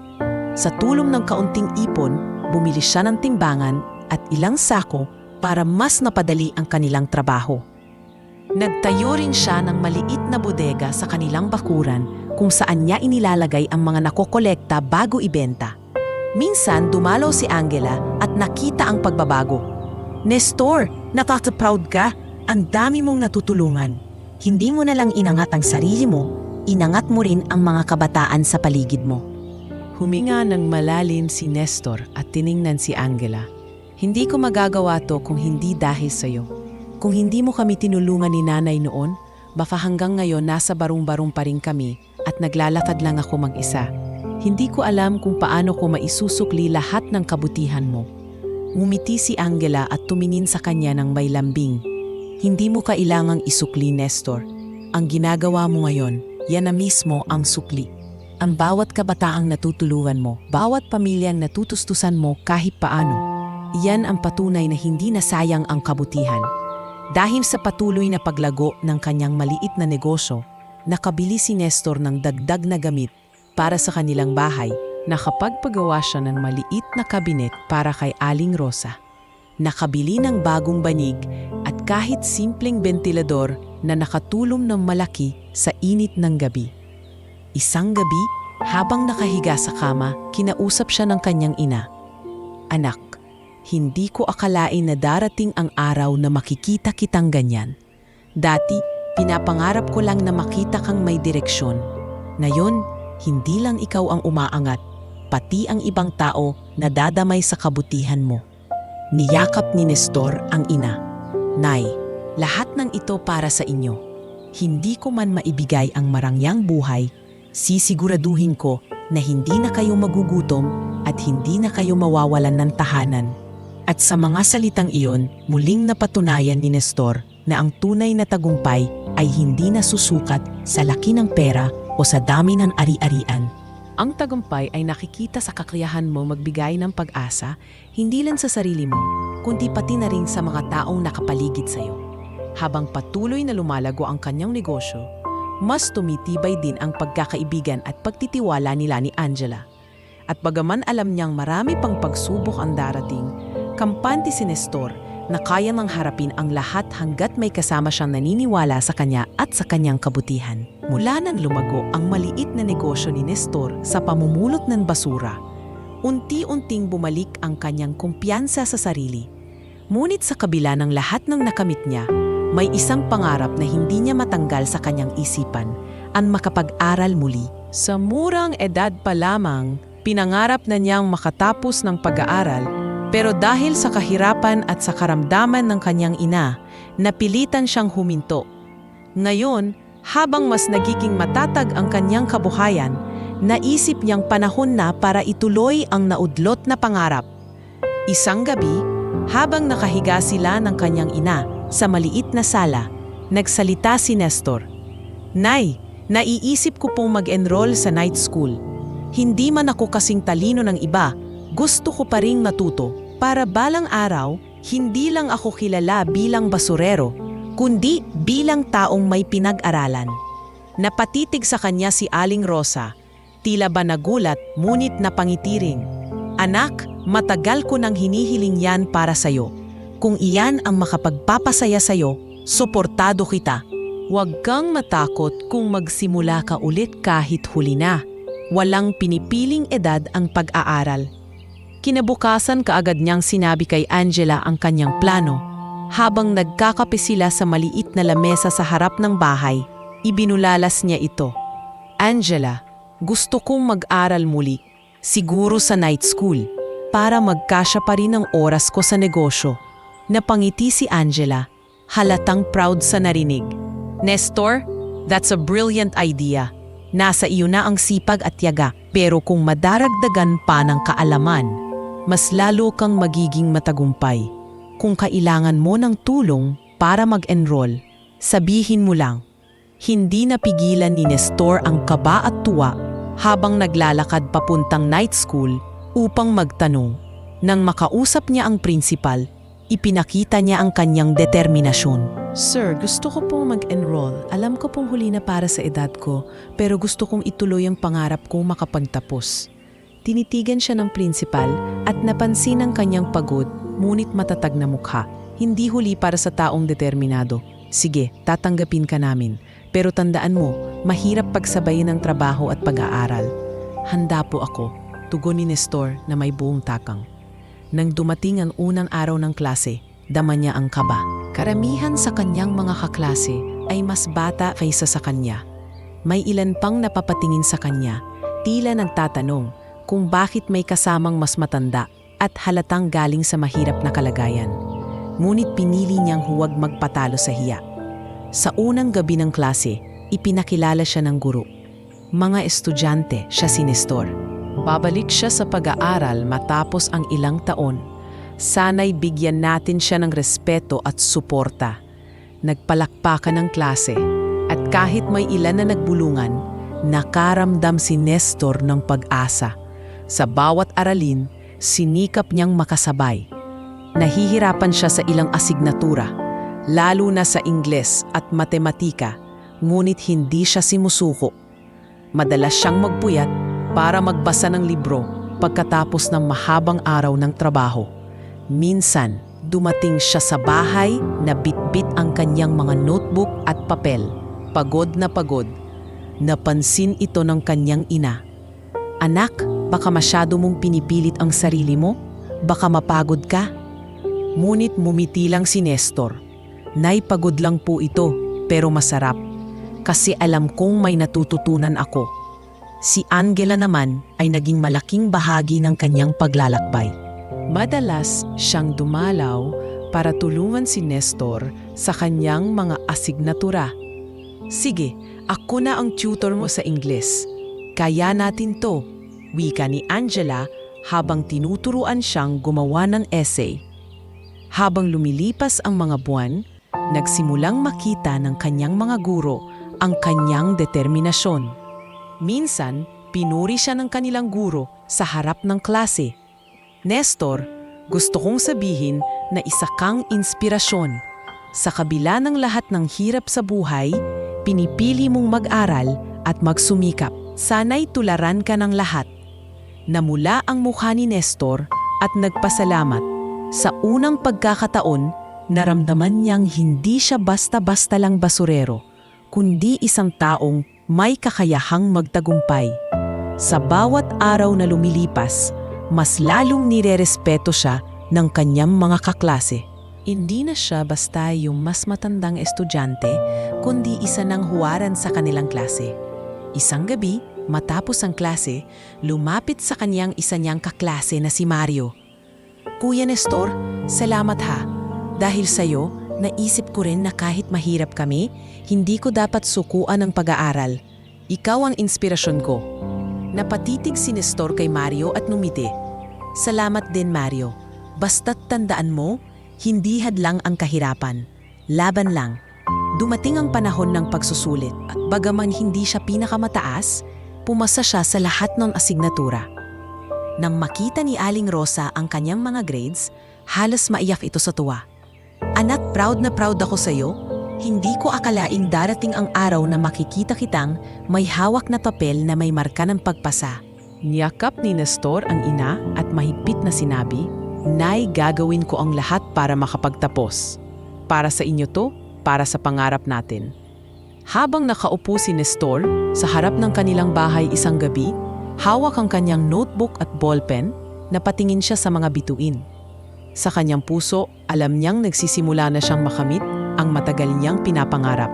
Sa tulong ng kaunting ipon, bumili siya ng timbangan at ilang sako para mas napadali ang kanilang trabaho. Nagtayo rin siya ng maliit na bodega sa kanilang bakuran kung saan niya inilalagay ang mga nakokolekta bago ibenta. Minsan dumalaw si Angela at nakita ang pagbabago. Nestor, nakaka-proud ka? Ang dami mong natutulungan. Hindi mo na lang inangat ang sarili mo, inangat mo rin ang mga kabataan sa paligid mo. Huminga ng malalim si Nestor at tiningnan si Angela. Hindi ko magagawa to kung hindi dahil sa'yo. Kung hindi mo kami tinulungan ni nanay noon, baka hanggang ngayon nasa barong-barong pa rin kami at naglalakad lang ako mag-isa. Hindi ko alam kung paano ko maisusukli lahat ng kabutihan mo. Umiti si Angela at tumingin sa kanya ng may lambing. Hindi mo kailangang isukli, Nestor. Ang ginagawa mo ngayon, yan na mismo ang sukli. Ang bawat kabataang natutulungan mo, bawat pamilyang natutustusan mo kahit paano, yan ang patunay na hindi nasayang ang kabutihan. Dahil sa patuloy na paglago ng kanyang maliit na negosyo, nakabili si Nestor ng dagdag na gamit para sa kanilang bahay. Nakapagpagawa siya ng maliit na kabinet para kay Aling Rosa. Nakabili ng bagong banig at kahit simpleng bentilador na nakatulong ng malaki sa init ng gabi. Isang gabi, habang nakahiga sa kama, kinausap siya ng kanyang ina. "Anak, hindi ko akalain na darating ang araw na makikita kitang ganyan. Dati, pinapangarap ko lang na makita kang may direksyon. Ngayon, hindi lang ikaw ang umaangat, pati ang ibang tao na dadamay sa kabutihan mo." Niyakap ni Nestor ang ina. "Nay, lahat ng ito para sa inyo. Hindi ko man maibigay ang marangyang buhay, sisiguraduhin ko na hindi na kayo magugutom at hindi na kayo mawawalan ng tahanan." At sa mga salitang iyon, muling napatunayan ni Nestor na ang tunay na tagumpay ay hindi nasusukat sa laki ng pera o sa dami ng ari-arian. Ang tagumpay ay nakikita sa kakayahan mo magbigay ng pag-asa, hindi lang sa sarili mo, kundi pati na rin sa mga taong nakapaligid sa iyo. Habang patuloy na lumalago ang kanyang negosyo, mas tumitibay din ang pagkakaibigan at pagtitiwala nila ni Angela. At bagaman alam niyang marami pang pagsubok ang darating, kampante si Nestor na kaya nang harapin ang lahat hanggat may kasama siyang naniniwala sa kanya at sa kanyang kabutihan. Mula nang lumago ang maliit na negosyo ni Nestor sa pamumulot ng basura, unti-unting bumalik ang kanyang kumpiyansa sa sarili. Ngunit sa kabila ng lahat ng nakamit niya, may isang pangarap na hindi niya matanggal sa kanyang isipan, ang makapag-aral muli. Sa murang edad pa lamang, pinangarap na niyang makatapos ng pag-aaral, pero dahil sa kahirapan at sa karamdaman ng kanyang ina, napilitan siyang huminto. Ngayon, habang mas nagiging matatag ang kanyang kabuhayan, naisip niyang panahon na para ituloy ang naudlot na pangarap. Isang gabi, habang nakahiga sila ng kanyang ina sa maliit na sala, nagsalita si Nestor. "Nay, naiisip ko pong mag-enroll sa night school. Hindi man ako kasing talino ng iba, gusto ko pa ring matuto para balang araw, hindi lang ako kilala bilang basurero, kundi bilang taong may pinag-aralan." Napatitig sa kanya si Aling Rosa, tila ba nagulat ngunit napangitiring. "Anak, matagal ko nang hinihiling yan para sayo. Kung iyan ang makapagpapasaya sayo, suportado kita. Huwag kang matakot kung magsimula ka ulit kahit huli na. Walang pinipiling edad ang pag-aaral." Kinabukasan kaagad niyang sinabi kay Angela ang kanyang plano. Habang nagkakape sila sa maliit na lamesa sa harap ng bahay, ibinulalas niya ito. "Angela, gusto kong mag-aral muli, siguro sa night school, para magkasya pa rin ang oras ko sa negosyo." Napangiti si Angela, halatang proud sa narinig. "Nestor, that's a brilliant idea. Nasa iyo na ang sipag at tiyaga, pero kung madaragdagan pa ng kaalaman, mas lalo kang magiging matagumpay. Kung kailangan mo ng tulong para mag-enroll, sabihin mo lang." Hindi napigilan ni Nestor ang kaba at tuwa habang naglalakad papuntang night school upang magtanong. Nang makausap niya ang principal, ipinakita niya ang kanyang determinasyon. "Sir, gusto ko pong mag-enroll. Alam ko pong huli na para sa edad ko, pero gusto kong ituloy ang pangarap kong makapagtapos." Tinitigan siya ng principal at napansin ang kanyang pagod, ngunit matatag na mukha. "Hindi huli para sa taong determinado. Sige, tatanggapin ka namin. Pero tandaan mo, mahirap pagsabayin ang trabaho at pag-aaral." "Handa po ako," tugon ni Nestor na may buong takang. Nang dumating ang unang araw ng klase, dama niya ang kaba. Karamihan sa kanyang mga kaklase ay mas bata kaysa sa kanya. May ilan pang napapatingin sa kanya, tila nagtatanong kung bakit may kasamang mas matanda at halatang galing sa mahirap na kalagayan. Ngunit pinili niyang huwag magpatalo sa hiya. Sa unang gabi ng klase, ipinakilala siya ng guro. Mga estudyante siya si Nestor. Babalik siya sa pag-aaral matapos ang ilang taon. Sana'y bigyan natin siya ng respeto at suporta. Nagpalakpakan ng klase at kahit may ilan na nagbulungan, nakaramdam si Nestor ng pag-asa. Sa bawat aralin, sinikap niyang makasabay. Nahihirapan siya sa ilang asignatura, lalo na sa Ingles at matematika, ngunit hindi siya simusuko. Madalas siyang magpuyat para magbasa ng libro pagkatapos ng mahabang araw ng trabaho. Minsan, dumating siya sa bahay na bitbit ang kanyang mga notebook at papel. Pagod na pagod. Napansin ito ng kanyang ina. "Anak, baka masyado mong pinipilit ang sarili mo? Baka mapagod ka?" Ngunit mumiti lang si Nestor. "Nay, pagod lang po ito, pero masarap. Kasi alam kong may natututunan ako." Si Angela naman ay naging malaking bahagi ng kanyang paglalakbay. Madalas siyang dumalaw para tulungan si Nestor sa kanyang mga asignatura. "Sige, ako na ang tutor mo sa Ingles. Kaya natin to," wika ni Angela habang tinuturuan siyang gumawa ng essay. Habang lumilipas ang mga buwan, nagsimulang makita ng kanyang mga guro ang kanyang determinasyon. Minsan, pinuri siya ng kanilang guro sa harap ng klase. "Nestor, gusto kong sabihin na isa kang inspirasyon. Sa kabila ng lahat ng hirap sa buhay, pinipili mong mag-aral at magsumikap. Sana'y tularan ka ng lahat." Namula ang mukha ni Nestor at nagpasalamat. Sa unang pagkakataon, naramdaman niyang hindi siya basta-basta lang basurero, kundi isang taong may kakayahang magtagumpay. Sa bawat araw na lumilipas, mas lalong nirerespeto siya ng kanyang mga kaklase. Hindi na siya basta yung mas matandang estudyante, kundi isa ng huwaran sa kanilang klase. Isang gabi, matapos ang klase, lumapit sa kanyang isa niyang kaklase na si Mario. "Kuya Nestor, salamat ha. Dahil sa'yo, naisip ko rin na kahit mahirap kami, hindi ko dapat sukuan ang pag-aaral. Ikaw ang inspirasyon ko." Napatitig si Nestor kay Mario at numiti. "Salamat din, Mario. Basta't tandaan mo, hindi hadlang ang kahirapan. Laban lang." Dumating ang panahon ng pagsusulit at bagaman hindi siya pinakamataas, pumasa siya sa lahat ng asignatura. Nang makita ni Aling Rosa ang kanyang mga grades, halos maiyak ito sa tuwa. "Anak, proud na proud ako sa iyo. Hindi ko akalaing darating ang araw na makikita kitang may hawak na papel na may marka ng pagpasa." Niyakap ni Nestor ang ina at mahigpit na sinabi, "Nay, gagawin ko ang lahat para makapagtapos. Para sa inyo to, para sa pangarap natin." Habang nakaupo si Nestor sa harap ng kanilang bahay isang gabi, hawak ang kanyang notebook at ballpen, napatingin siya sa mga bituin. Sa kanyang puso, alam niyang nagsisimula na siyang makamit ang matagal niyang pinapangarap.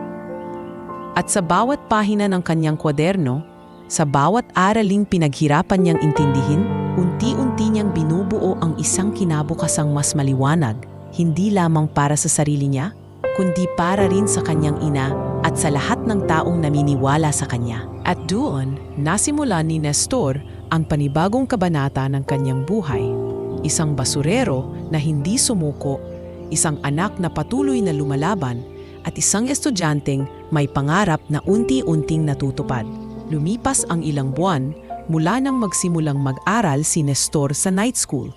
At sa bawat pahina ng kanyang kwaderno, sa bawat araling pinaghirapan niyang intindihin, unti-unti niyang binubuo ang isang kinabukasang mas maliwanag, hindi lamang para sa sarili niya, kundi para rin sa kanyang ina at sa lahat ng taong naminiwala sa kanya. At doon, nasimula ni Nestor ang panibagong kabanata ng kanyang buhay. Isang basurero na hindi sumuko, isang anak na patuloy na lumalaban, at isang estudyanteng may pangarap na unti-unting natutupad. Lumipas ang ilang buwan mula nang magsimulang mag-aral si Nestor sa night school.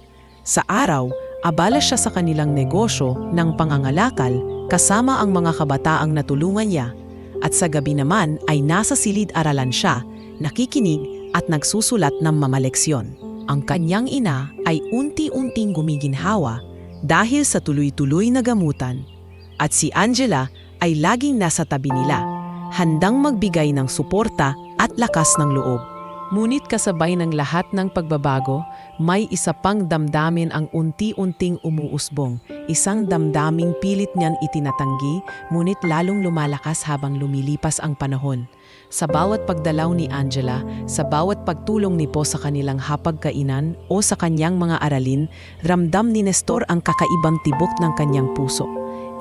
Sa araw, abala siya sa kanilang negosyo ng pangangalakal kasama ang mga kabataang natulungan niya, at sa gabi naman ay nasa silid-aralan siya, nakikinig at nagsusulat ng mamaleksyon. Ang kanyang ina ay unti-unting gumiginhawa dahil sa tuloy-tuloy na gamutan, at si Angela ay laging nasa tabi nila, handang magbigay ng suporta at lakas ng loob. Ngunit kasabay ng lahat ng pagbabago, may isa pang damdamin ang unti-unting umuusbong. Isang damdaming pilit niyan itinatanggi, ngunit lalong lumalakas habang lumilipas ang panahon. Sa bawat pagdalaw ni Angela, sa bawat pagtulong ni Po sa kanilang hapagkainan o sa kanyang mga aralin, ramdam ni Nestor ang kakaibang tibok ng kanyang puso.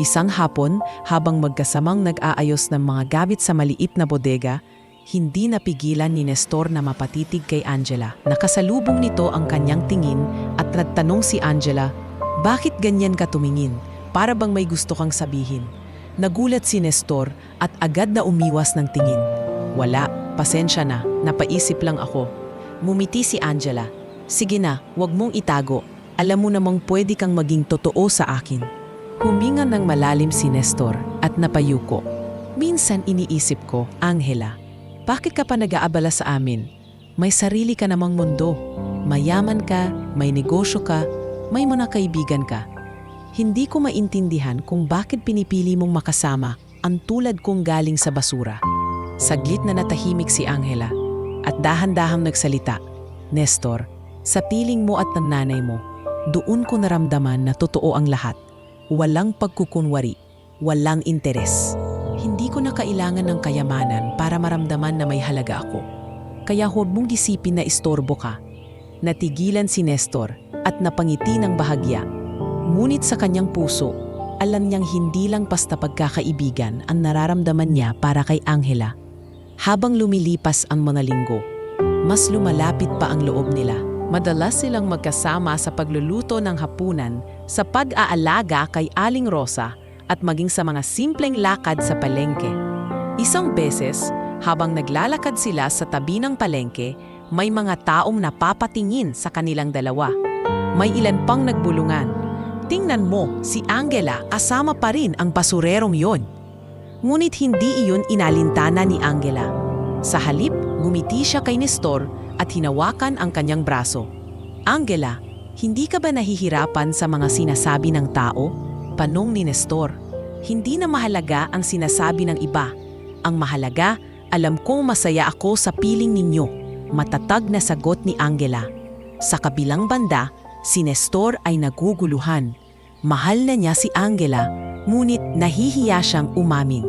Isang hapon, habang magkasamang nag-aayos ng mga gamit sa maliit na bodega, hindi napigilan ni Nestor na mapatitig kay Angela. Nakasalubong nito ang kanyang tingin at nagtanong si Angela, "Bakit ganyan ka tumingin? Para bang may gusto kang sabihin?" Nagulat si Nestor at agad na umiwas ng tingin. "Wala, pasensya na, napaisip lang ako." Mumiti si Angela, "Sige na, wag mong itago. Alam mo namang pwede kang maging totoo sa akin." Huminga ng malalim si Nestor at napayuko. Minsan iniisip ko, Angela, bakit ka pa nag-aabala sa amin? May sarili ka namang mundo. Mayaman ka, may negosyo ka, may mga kaibigan ka. Hindi ko maintindihan kung bakit pinipili mong makasama ang tulad kong galing sa basura. Saglit na natahimik si Angela at dahan-dahang nagsalita. Nestor, sa piling mo at ng nanay mo, doon ko naramdaman na totoo ang lahat. Walang pagkukunwari, walang interes. Hindi ko na kailangan ng kayamanan para maramdaman na may halaga ako. Kaya huwag mong isipin na istorbo ka. Natigilan si Nestor at napangiti ng bahagya. Ngunit sa kanyang puso, alam niyang hindi lang basta pagkakaibigan ang nararamdaman niya para kay Angela. Habang lumilipas ang mga linggo, mas lumalapit pa ang loob nila. Madalas silang magkasama sa pagluluto ng hapunan, sa pag-aalaga kay Aling Rosa, at maging sa mga simpleng lakad sa palengke. Isang beses, habang naglalakad sila sa tabi ng palengke, may mga taong napapatingin sa kanilang dalawa. May ilan pang nagbulungan. Tingnan mo, si Angela, kasama pa rin ang basurerong yon. Ngunit hindi iyon inalintana ni Angela. Sa halip, ngumiti siya kay Nestor at hinawakan ang kanyang braso. Angela, hindi ka ba nahihirapan sa mga sinasabi ng tao? Panong ni Nestor. Hindi na mahalaga ang sinasabi ng iba. Ang mahalaga, alam kong masaya ako sa piling ninyo. Matatag na sagot ni Angela. Sa kabilang banda, si Nestor ay naguguluhan. Mahal na niya si Angela, ngunit nahihiya siyang umamin.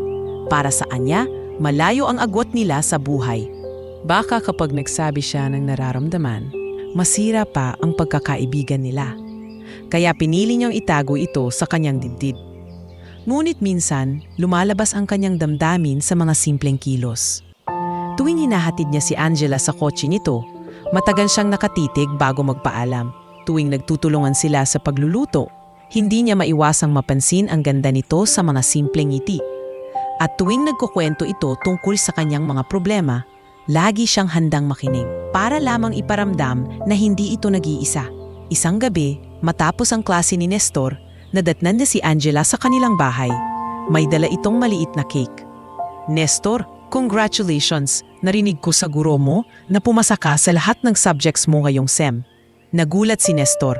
Para sa kanya, malayo ang agwat nila sa buhay. Baka kapag nagsabi siya ng nararamdaman, masira pa ang pagkakaibigan nila. Kaya pinili niyang itago ito sa kanyang dibdib. Ngunit minsan, lumalabas ang kanyang damdamin sa mga simpleng kilos. Tuwing hinahatid niya si Angela sa kotse nito, matagal siyang nakatitig bago magpaalam. Tuwing nagtutulungan sila sa pagluluto, hindi niya maiwasang mapansin ang ganda nito sa mga simpleng ngiti. At tuwing nagkukwento ito tungkol sa kanyang mga problema, lagi siyang handang makinig para lamang iparamdam na hindi ito nag-iisa. Isang gabi, matapos ang klase ni Nestor, nadatnan na si Angela sa kanilang bahay. May dala itong maliit na cake. Nestor, congratulations! Narinig ko sa guro mo na pumasa ka sa lahat ng subjects mo ngayong SEM. Nagulat si Nestor.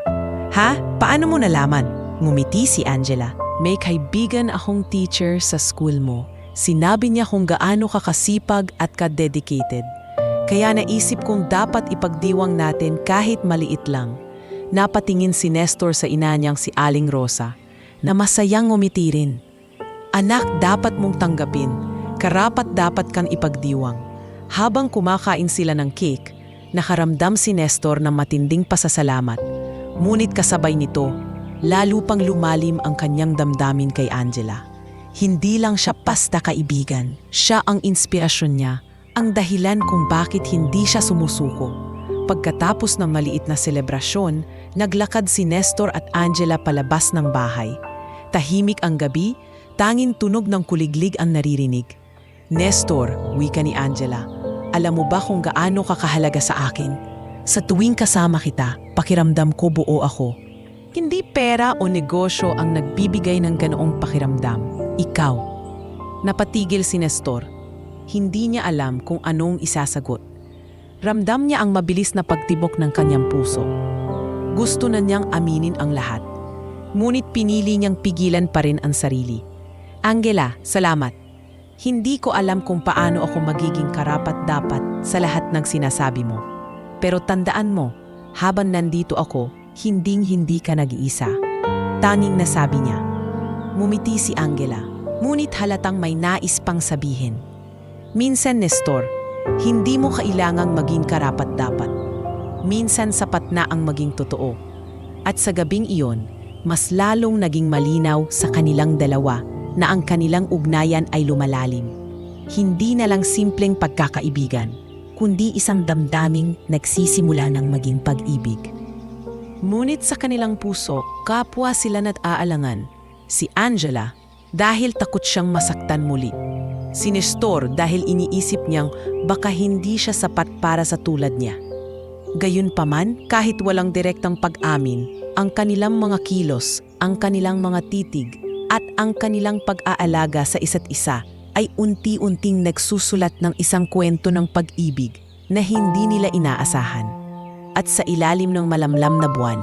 Ha? Paano mo nalaman? Ngumiti si Angela. May kaibigan akong teacher sa school mo. Sinabi niya kung gaano ka kasipag at ka-dedicated. Kaya naisip kong dapat ipagdiwang natin kahit maliit lang. Napatingin si Nestor sa ina niyang si Aling Rosa na masayang ngumiti rin. Anak, dapat mong tanggapin. Karapat dapat kang ipagdiwang. Habang kumakain sila ng cake, nakaramdam si Nestor ng matinding pasasalamat. Ngunit kasabay nito, lalo pang lumalim ang kanyang damdamin kay Angela. Hindi lang siya basta kaibigan. Siya ang inspirasyon niya, ang dahilan kung bakit hindi siya sumusuko. Pagkatapos ng maliit na selebrasyon, naglakad si Nestor at Angela palabas ng bahay. Tahimik ang gabi, tanging tunog ng kuliglig ang naririnig. Nestor, wika ni Angela, alam mo ba kung gaano ka kahalaga sa akin? Sa tuwing kasama kita, pakiramdam ko buo ako. Hindi pera o negosyo ang nagbibigay ng ganoong pakiramdam. Ikaw. Napatigil si Nestor. Hindi niya alam kung anong isasagot. Ramdam niya ang mabilis na pagtibok ng kanyang puso. Gusto na niyang aminin ang lahat. Ngunit pinili niyang pigilan pa rin ang sarili. Angela, salamat. Hindi ko alam kung paano ako magiging karapat-dapat sa lahat ng sinasabi mo. Pero tandaan mo, habang nandito ako, hinding-hindi ka nag-iisa. Tanging nasabi niya. Ngumiti si Angela, ngunit halatang may nais pang sabihin. Minsan, Nestor, hindi mo kailangang maging karapat-dapat. Minsan sapat na ang maging totoo. At sa gabing iyon, mas lalong naging malinaw sa kanilang dalawa na ang kanilang ugnayan ay lumalalim. Hindi na lang simpleng pagkakaibigan, kundi isang damdaming nagsisimula ng maging pag-ibig. Ngunit sa kanilang puso, kapwa sila nag-aalangan. Si Angela, dahil takot siyang masaktan muli. Si Nestor dahil iniisip niyang baka hindi siya sapat para sa tulad niya. Gayunpaman, kahit walang direktang pag-amin, ang kanilang mga kilos, ang kanilang mga titig, at ang kanilang pag-aalaga sa isa't isa ay unti-unting nagsusulat ng isang kwento ng pag-ibig na hindi nila inaasahan. At sa ilalim ng malamlam na buwan,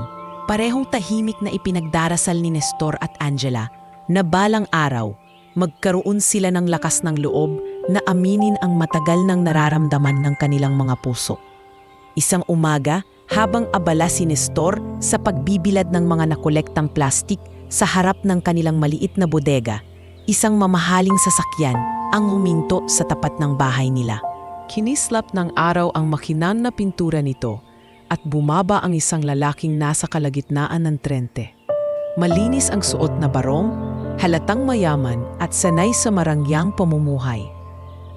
parehong tahimik na ipinagdarasal ni Nestor at Angela na balang araw, magkaroon sila ng lakas ng loob na aminin ang matagal nang nararamdaman ng kanilang mga puso. Isang umaga, habang abala si Nestor sa pagbibilad ng mga nakolektang plastik sa harap ng kanilang maliit na bodega, isang mamahaling sasakyan ang huminto sa tapat ng bahay nila. Kinislap ng araw ang makinan na pintura nito at bumaba ang isang lalaking nasa kalagitnaan ng trente. Malinis ang suot na barong, halatang mayaman at sanay sa marangyang pamumuhay.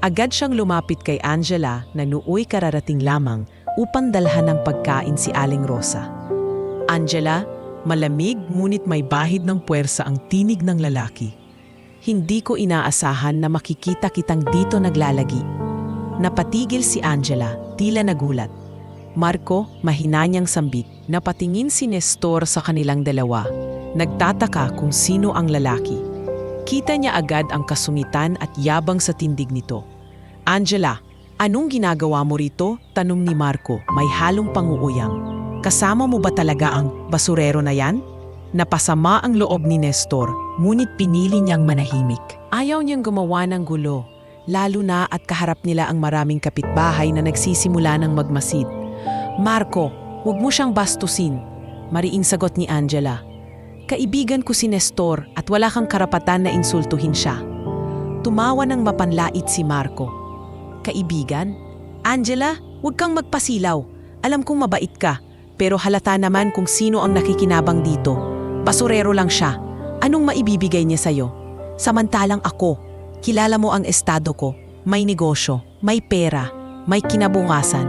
Agad siyang lumapit kay Angela na nooy kararating lamang upang dalhan ng pagkain si Aling Rosa. Angela, malamig ngunit may bahid ng puwersa ang tinig ng lalaki. Hindi ko inaasahan na makikita kitang dito naglalagi. Napatigil si Angela, tila nagulat. Marco, mahina niyang sambit, napatingin si Nestor sa kanilang dalawa. Nagtataka kung sino ang lalaki. Kita niya agad ang kasungitan at yabang sa tindig nito. Angela, anong ginagawa mo rito? Tanong ni Marco, may halong panguuyam. Kasama mo ba talaga ang basurero na yan? Napasama ang loob ni Nestor, ngunit pinili niyang manahimik. Ayaw niyang gumawa ng gulo, lalo na at kaharap nila ang maraming kapitbahay na nagsisimula ng magmasid. Marco, huwag mo siyang bastusin, mariing sagot ni Angela. Kaibigan ko si Nestor at wala kang karapatan na insultuhin siya. Tumawa ng mapanlait si Marco. Kaibigan? Angela, huwag kang magpasilaw. Alam kong mabait ka, pero halata naman kung sino ang nakikinabang dito. Basurero lang siya. Anong maibibigay niya sa'yo? Samantalang ako, kilala mo ang estado ko, may negosyo, may pera, may kinabukasan.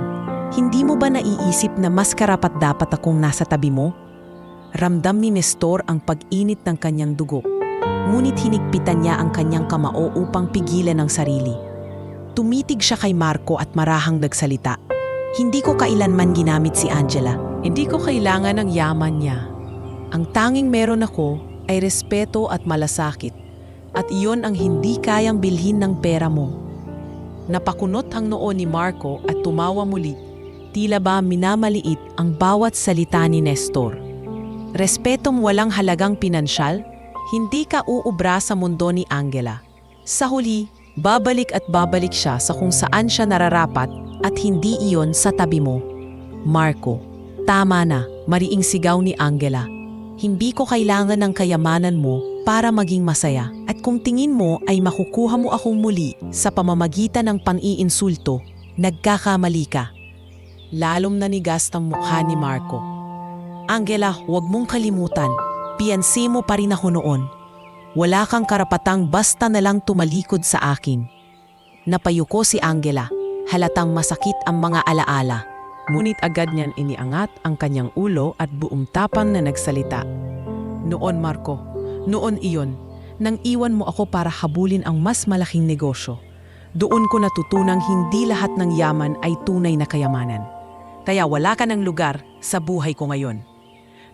Hindi mo ba naiisip na mas karapat-dapat akong nasa tabi mo? Ramdam ni Nestor ang pag-init ng kanyang dugo, ngunit hinigpitan niya ang kanyang kamao upang pigilan ang sarili. Tumitig siya kay Marco at marahang nagsalita. Hindi ko kailanman ginamit si Angela. Hindi ko kailangan ng yaman niya. Ang tanging meron ako ay respeto at malasakit. At iyon ang hindi kayang bilhin ng pera mo. Napakunot ang noo ni Marco at tumawa muli. Tila ba minamaliit ang bawat salita ni Nestor. Respetong walang halagang pinansyal, hindi ka uubra sa mundo ni Angela. Sa huli, babalik at babalik siya sa kung saan siya nararapat at hindi iyon sa tabi mo. Marco, tama na, mariing sigaw ni Angela. Hindi ko kailangan ng kayamanan mo para maging masaya. At kung tingin mo ay makukuha mo akong muli sa pamamagitan ng pang-iinsulto, nagkakamali ka. Lalong nanigas ang mukha ni Marco. Angela, huwag mong kalimutan. Piyansi mo pa rin ako noon. Wala kang karapatang basta na lang tumalikod sa akin. Napayuko si Angela. Halatang masakit ang mga alaala. Ngunit agad niyan iniangat ang kanyang ulo at buong tapang na nagsalita. Noon, Marco, noon iyon, nang iwan mo ako para habulin ang mas malaking negosyo. Doon ko natutunang hindi lahat ng yaman ay tunay na kayamanan. Kaya wala ka ng lugar sa buhay ko ngayon.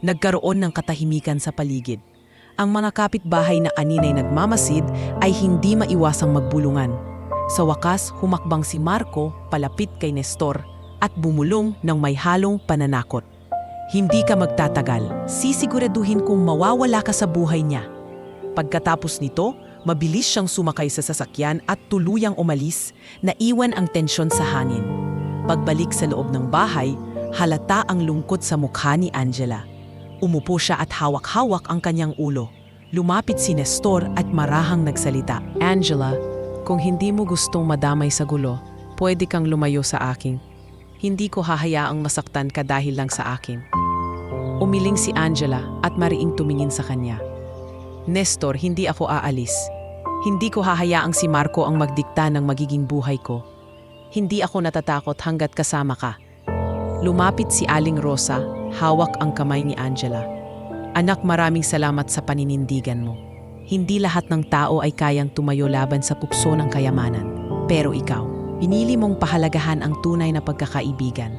Nagkaroon ng katahimikan sa paligid. Ang mga kapitbahay na aninay nagmamasid ay hindi maiwasang magbulungan. Sa wakas, humakbang si Marco palapit kay Nestor at bumulong ng may halong pananakot. Hindi ka magtatagal, sisiguraduhin kong mawawala ka sa buhay niya. Pagkatapos nito, mabilis siyang sumakay sa sasakyan at tuluyang umalis, naiwan ang tensyon sa hangin. Pagbalik sa loob ng bahay, halata ang lungkot sa mukha ni Angela. Umupo siya at hawak-hawak ang kanyang ulo. Lumapit si Nestor at marahang nagsalita. Angela, kung hindi mo gustong madamay sa gulo, pwede kang lumayo sa akin. Hindi ko hahayaang masaktan ka dahil lang sa akin. Umiling si Angela at mariing tumingin sa kanya. Nestor, hindi ako aalis. Hindi ko hahayaang si Marco ang magdikta ng magiging buhay ko. Hindi ako natatakot hanggat kasama ka. Lumapit si Aling Rosa, hawak ang kamay ni Angela. Anak, maraming salamat sa paninindigan mo. Hindi lahat ng tao ay kayang tumayo laban sa pukso ng kayamanan. Pero ikaw, pinili mong pahalagahan ang tunay na pagkakaibigan.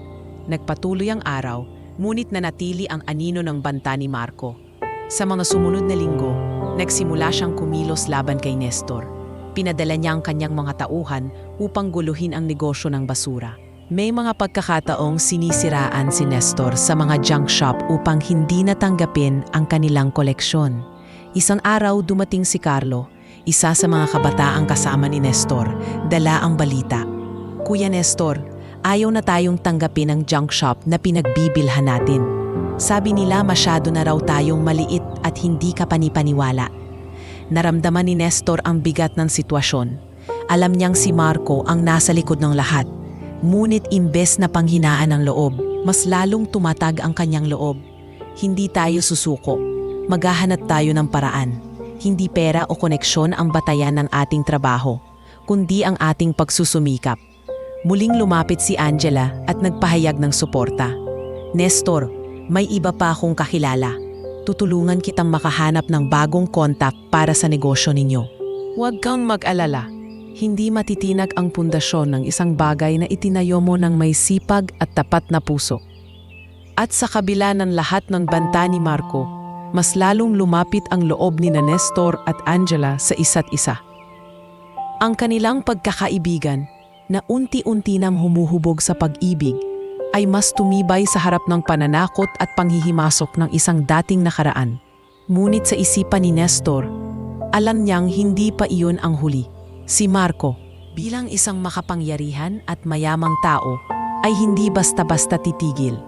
Nagpatuloy ang araw, ngunit nanatili ang anino ng banta ni Marco. Sa mga sumunod na linggo, nagsimula siyang kumilos laban kay Nestor. Pinadala niya ang kanyang mga tauhan upang guluhin ang negosyo ng basura. May mga pagkakataong sinisiraan si Nestor sa mga junk shop upang hindi natanggapin ang kanilang koleksyon. Isang araw dumating si Carlo, isa sa mga kabataang kasama ni Nestor, dala ang balita. Kuya Nestor, ayaw na tayong tanggapin ang junk shop na pinagbibilhan natin. Sabi nila masyado na raw tayong maliit at hindi ka panipaniwala. Naramdaman ni Nestor ang bigat ng sitwasyon. Alam niyang si Marco ang nasa likod ng lahat. Ngunit imbes na panghinaan ang loob, mas lalong tumatag ang kanyang loob. Hindi tayo susuko. Maghahanap tayo ng paraan. Hindi pera o koneksyon ang batayan ng ating trabaho, kundi ang ating pagsusumikap. Muling lumapit si Angela at nagpahayag ng suporta. Nestor, may iba pa akong kakilala. Tutulungan kitang makahanap ng bagong kontak para sa negosyo ninyo. Huwag kang mag-alala. Hindi matitinag ang pundasyon ng isang bagay na itinayo mo ng may sipag at tapat na puso. At sa kabila ng lahat ng banta ni Marco, mas lalong lumapit ang loob ni Nestor at Angela sa isa't isa. Ang kanilang pagkakaibigan na unti-unti nang humuhubog sa pag-ibig ay mas tumibay sa harap ng pananakot at panghihimasok ng isang dating nakaraan. Ngunit sa isipan ni Nestor, alam niyang hindi pa iyon ang huli. Si Marco, bilang isang makapangyarihan at mayamang tao, ay hindi basta-basta titigil.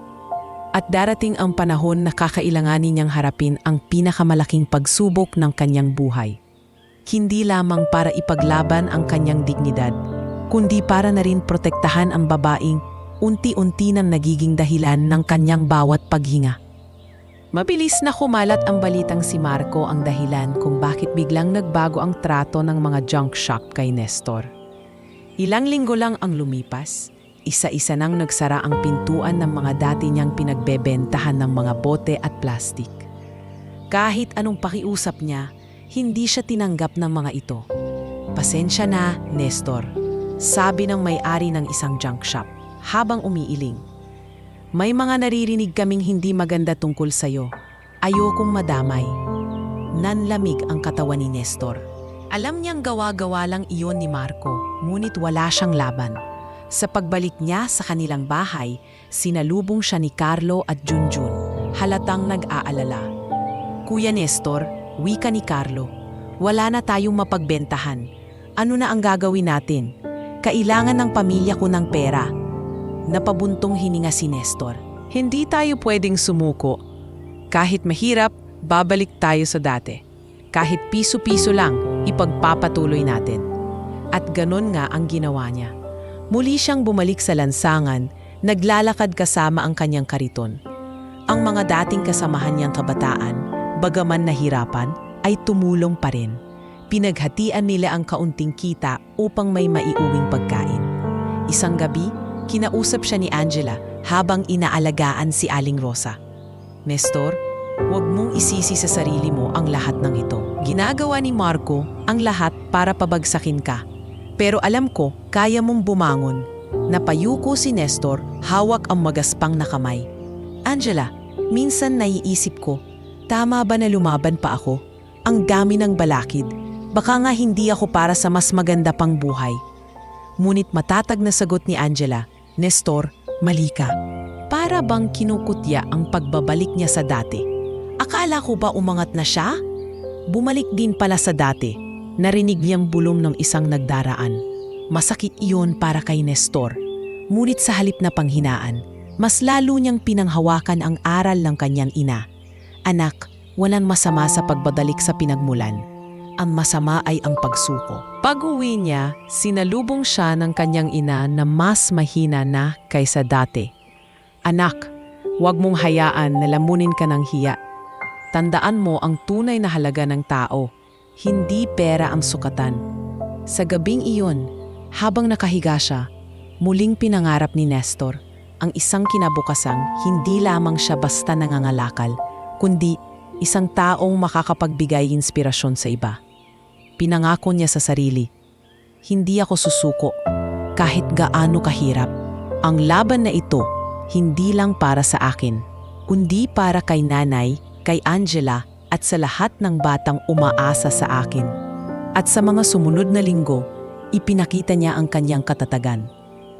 At darating ang panahon na kakailanganin niyang harapin ang pinakamalaking pagsubok ng kanyang buhay. Hindi lamang para ipaglaban ang kanyang dignidad, kundi para na rin protektahan ang babaeng unti-unti nang nagiging dahilan ng kanyang bawat paghinga. Mabilis na kumalat ang balitang si Marco ang dahilan kung bakit biglang nagbago ang trato ng mga junk shop kay Nestor. Ilang linggo lang ang lumipas, isa-isa nang nagsara ang pintuan ng mga dati niyang pinagbebentahan ng mga bote at plastik. Kahit anong pakiusap niya, hindi siya tinanggap ng mga ito. Pasensya na, Nestor, sabi ng may-ari ng isang junk shop habang umiiling. May mga naririnig kaming hindi maganda tungkol sa'yo. Ayokong madamay. Nanlamig ang katawan ni Nestor. Alam niyang gawa-gawa lang iyon ni Marco, ngunit wala siyang laban. Sa pagbalik niya sa kanilang bahay, sinalubong siya ni Carlo at Junjun, halatang nag-aalala. Kuya Nestor, wika ni Carlo, wala na tayong mapagbentahan. Ano na ang gagawin natin? Kailangan ng pamilya ko ng pera. Napabuntong hininga si Nestor. Hindi tayo pwedeng sumuko. Kahit mahirap, babalik tayo sa dati. Kahit piso-piso lang, ipagpapatuloy natin. At ganon nga ang ginawa niya. Muli siyang bumalik sa lansangan, naglalakad kasama ang kanyang kariton. Ang mga dating kasamahan niyang kabataan, bagaman nahirapan, ay tumulong pa rin. Pinaghatian nila ang kaunting kita upang may maiuwing pagkain. Isang gabi, kinausap siya ni Angela habang inaalagaan si Aling Rosa. Nestor, huwag mong isisi sa sarili mo ang lahat ng ito. Ginagawa ni Marco ang lahat para pabagsakin ka. Pero alam ko, kaya mong bumangon. Napayuko si Nestor, hawak ang magaspang na kamay. Angela, minsan naiisip ko, tama ba na lumaban pa ako? Ang dami ng balakid. Baka nga hindi ako para sa mas maganda pang buhay. Ngunit matatag na sagot ni Angela, Nestor, mali ka. Para bang kinukutya ang pagbabalik niya sa dati. Akala ko ba umangat na siya? Bumalik din pala sa dati. Narinig niyang bulong ng isang nagdaraan. Masakit iyon para kay Nestor. Ngunit sa halip na panghinaan, mas lalo niyang pinanghawakan ang aral ng kanyang ina. Anak, walang masama sa pagbabalik sa pinagmulan. Ang masama ay ang pagsuko. Pag-uwi niya, sinalubong siya ng kanyang ina na mas mahina na kaysa dati. Anak, huwag mong hayaan na lamunin ka ng hiya. Tandaan mo ang tunay na halaga ng tao, hindi pera ang sukatan. Sa gabing iyon, habang nakahiga siya, muling pinangarap ni Nestor ang isang kinabukasang hindi lamang siya basta nangangalakal, kundi isang taong makakapagbigay inspirasyon sa iba. Pinangako niya sa sarili, hindi ako susuko kahit gaano kahirap. Ang laban na ito, hindi lang para sa akin, kundi para kay nanay, kay Angela at sa lahat ng batang umaasa sa akin. At sa mga sumunod na linggo, ipinakita niya ang kanyang katatagan.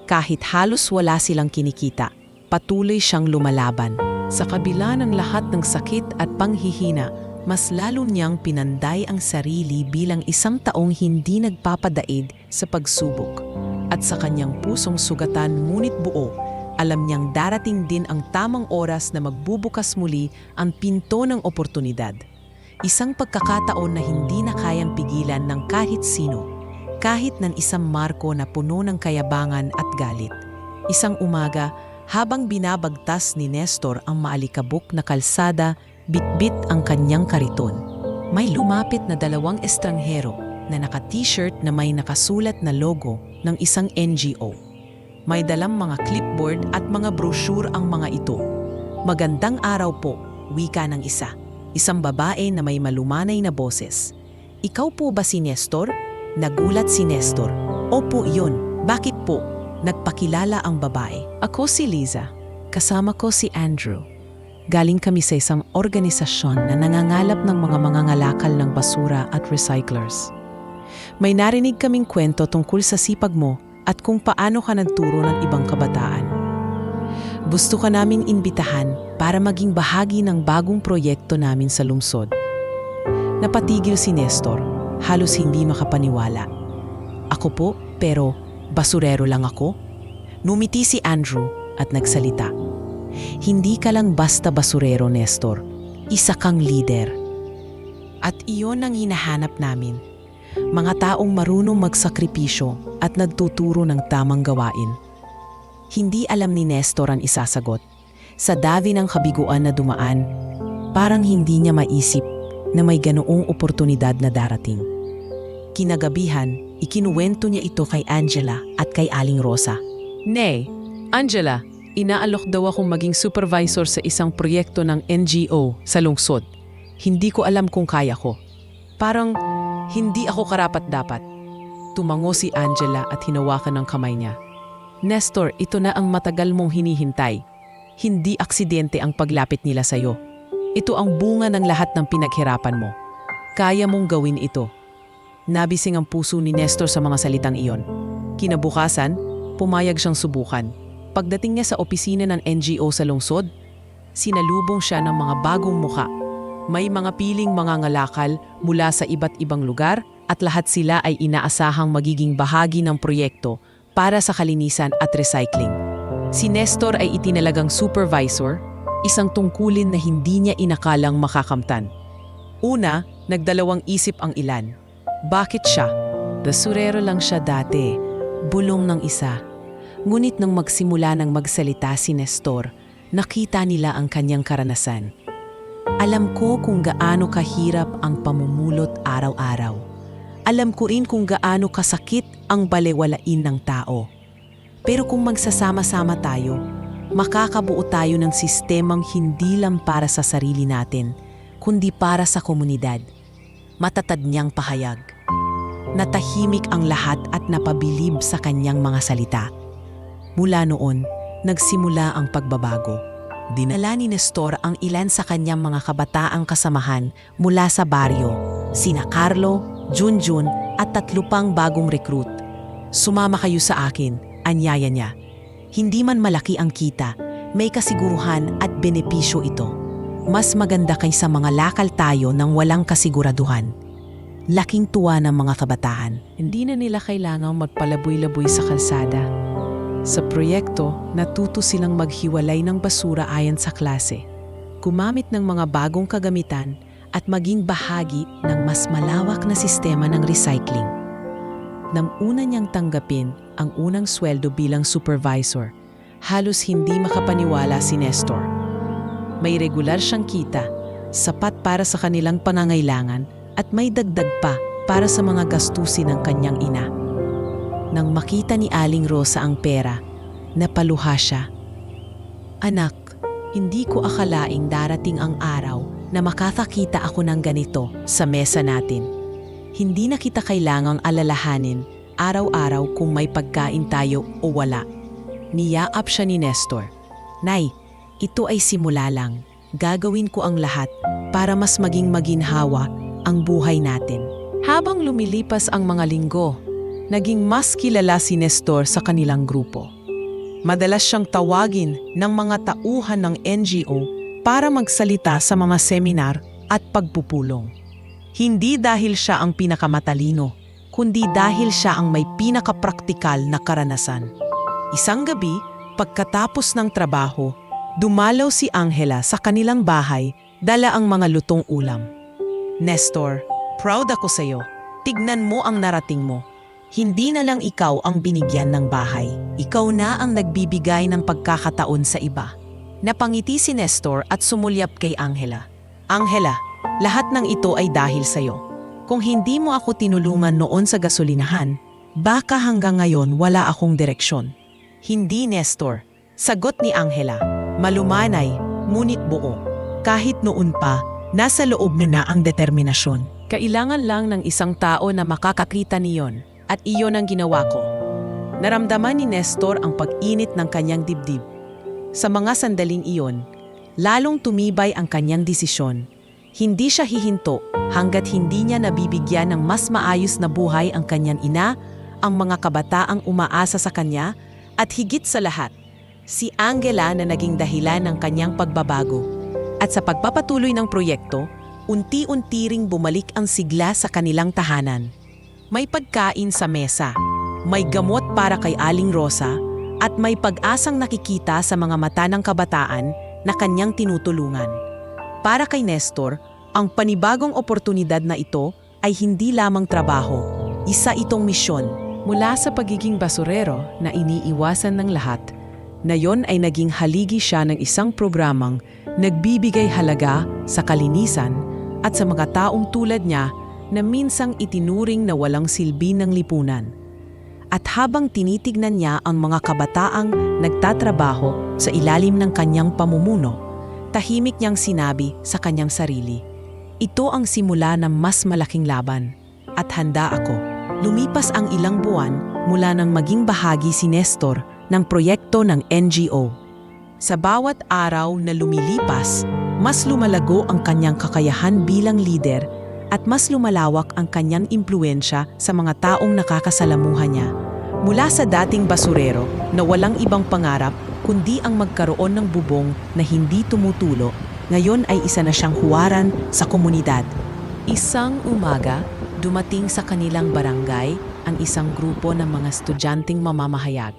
Kahit halos wala silang kinikita, patuloy siyang lumalaban. Sa kabila ng lahat ng sakit at panghihina, mas lalo niyang pinanday ang sarili bilang isang taong hindi nagpapadaig sa pagsubok. At sa kanyang pusong sugatan ngunit buo, alam niyang darating din ang tamang oras na magbubukas muli ang pinto ng oportunidad. Isang pagkakataon na hindi na kayang pigilan ng kahit sino, kahit ng isang Marco na puno ng kayabangan at galit. Isang umaga, habang binabagtas ni Nestor ang maalikabok na kalsada, bitbit ang kanyang kariton. May lumapit na 2 estranghero na naka-t-shirt na may nakasulat na logo ng isang NGO. May dalang mga clipboard at mga brochure ang mga ito. "Magandang araw po," wika ng isa. Isang babae na may malumanay na boses. "Ikaw po ba si Nestor?" Nagulat si Nestor. "Opo, yun. Bakit po?" Nagpakilala ang babae. "Ako si Liza. Kasama ko si Andrew. Galing kami sa isang organisasyon na nangangalap ng mga mangangalakal ng basura at recyclers. May narinig kaming kwento tungkol sa sipag mo at kung paano ka nagturo ng ibang kabataan. Gusto ka naming imbitahan para maging bahagi ng bagong proyekto namin sa lungsod." Napatigil si Nestor. Halos hindi makapaniwala. "Ako po, pero basurero lang ako?" Numiti si Andrew at nagsalita. "Hindi ka lang basta basurero, Nestor. Isa kang leader. At iyon ang hinahanap namin. Mga taong marunong magsakripisyo at nagtuturo ng tamang gawain." Hindi alam ni Nestor ang isasagot. Sa dami ng kabiguan na dumaan, parang hindi niya maisip na may ganoong oportunidad na darating. Kinagabihan, ikinuwento niya ito kay Angela at kay Aling Rosa. "Nay, Angela, inaalok daw akong maging supervisor sa isang proyekto ng NGO sa lungsod. Hindi ko alam kung kaya ko. Parang hindi ako karapat-dapat." Tumango si Angela at hinawakan ng kamay niya. "Nestor, ito na ang matagal mong hinihintay. Hindi aksidente ang paglapit nila sa'yo. Ito ang bunga ng lahat ng pinaghirapan mo. Kaya mong gawin ito." Nabising ang puso ni Nestor sa mga salitang iyon. Kinabukasan, pumayag siyang subukan. Pagdating niya sa opisina ng NGO sa lungsod, sinalubong siya ng mga bagong muka. May mga piling mangangalakal mula sa iba't ibang lugar at lahat sila ay inaasahang magiging bahagi ng proyekto para sa kalinisan at recycling. Si Nestor ay itinalagang supervisor, isang tungkulin na hindi niya inakalang makakamtan. Una, nagdalawang isip ang ilan. Bakit siya? Basurero lang siya dati, bulong ng isa. Ngunit nang magsimula ng magsalita si Nestor, nakita nila ang kanyang karanasan. "Alam ko kung gaano kahirap ang pamumulot araw-araw. Alam ko rin kung gaano kasakit ang balewalain ng tao. Pero kung magsasama-sama tayo, makakabuo tayo ng sistemang hindi lang para sa sarili natin, kundi para sa komunidad." Matatad niyang pahayag. Natahimik ang lahat at napabilib sa kanyang mga salita. Mula noon, nagsimula ang pagbabago. Dinala ni Nestor ang ilan sa kanyang mga kabataang kasamahan mula sa baryo, sina Carlo, Junjun at 3 pang bagong recruit. "Sumama kayo sa akin," anyaya niya. "Hindi man malaki ang kita, may kasiguruhan at benepisyo ito. Mas maganda kaysa mga lakal tayo ng walang kasiguraduhan." Laking tuwa ng mga kabataan. Hindi na nila kailangang magpalaboy-laboy sa kalsada. Sa proyekto, natuto silang maghiwalay ng basura ayon sa klase, gumamit ng mga bagong kagamitan at maging bahagi ng mas malawak na sistema ng recycling. Nang una niyang tanggapin ang unang sweldo bilang supervisor, halos hindi makapaniwala si Nestor. May regular siyang kita, sapat para sa kanilang pangangailangan at may dagdag pa para sa mga gastusin ng kanyang ina. Nang makita ni Aling Rosa ang pera, napaluha siya. "Anak, hindi ko akalaing darating ang araw na makakakita ako ng ganito sa mesa natin. Hindi na kita kailangang alalahanin araw-araw kung may pagkain tayo o wala." Niyaap siya ni Nestor. "Nay, ito ay simula lang. Gagawin ko ang lahat para mas maging maginhawa ang buhay natin." Habang lumilipas ang mga linggo, naging mas kilala si Nestor sa kanilang grupo. Madalas siyang tawagin ng mga tauhan ng NGO para magsalita sa mga seminar at pagpupulong. Hindi dahil siya ang pinakamatalino, kundi dahil siya ang may pinakapraktikal na karanasan. Isang gabi, pagkatapos ng trabaho, dumalaw si Angela sa kanilang bahay, dala ang mga lutong ulam. Nestor, proud ako sa'yo. Tignan mo ang narating mo. Hindi na lang ikaw ang binigyan ng bahay. Ikaw na ang nagbibigay ng pagkakataon sa iba. Napangiti si Nestor at sumulyap kay Angela. Angela, lahat ng ito ay dahil sa'yo. Kung hindi mo ako tinulungan noon sa gasolinahan, baka hanggang ngayon wala akong direksyon. Hindi, Nestor. Sagot ni Angela. Malumanay, ngunit buo. Kahit noon pa, nasa loob mo na ang determinasyon. Kailangan lang ng isang tao na makakakita niyon, at iyon ang ginawa ko. Naramdaman ni Nestor ang pag-init ng kanyang dibdib. Sa mga sandaling iyon, lalong tumibay ang kanyang desisyon. Hindi siya hihinto hanggat hindi niya nabibigyan ng mas maayos na buhay ang kanyang ina, ang mga kabataang umaasa sa kanya, at higit sa lahat, si Angela na naging dahilan ng kanyang pagbabago. At sa pagpapatuloy ng proyekto, unti-unti ring bumalik ang sigla sa kanilang tahanan. May pagkain sa mesa, may gamot para kay Aling Rosa, at may pag-asang nakikita sa mga mata ng kabataan na kanyang tinutulungan. Para kay Nestor, ang panibagong oportunidad na ito ay hindi lamang trabaho, isa itong misyon. Mula sa pagiging basurero na iniiwasan ng lahat, na yon ay naging haligi siya ng isang programang nagbibigay halaga sa kalinisan at sa mga taong tulad niya na minsang itinuring na walang silbi ng lipunan. At habang tinitignan niya ang mga kabataang nagtatrabaho sa ilalim ng kanyang pamumuno, tahimik niyang sinabi sa kanyang sarili, "Ito ang simula ng mas malaking laban, at handa ako." Lumipas ang ilang buwan mula nang maging bahagi si Nestor ng proyekto ng NGO. Sa bawat araw na lumilipas, mas lumalago ang kanyang kakayahan bilang leader at mas lumalawak ang kanyang impluwensya sa mga taong nakakasalamuhan niya. Mula sa dating basurero na walang ibang pangarap kundi ang magkaroon ng bubong na hindi tumutulo, ngayon ay isa na siyang huwaran sa komunidad. Isang umaga, dumating sa kanilang barangay ang isang grupo ng mga estudyanteng mamamahayag.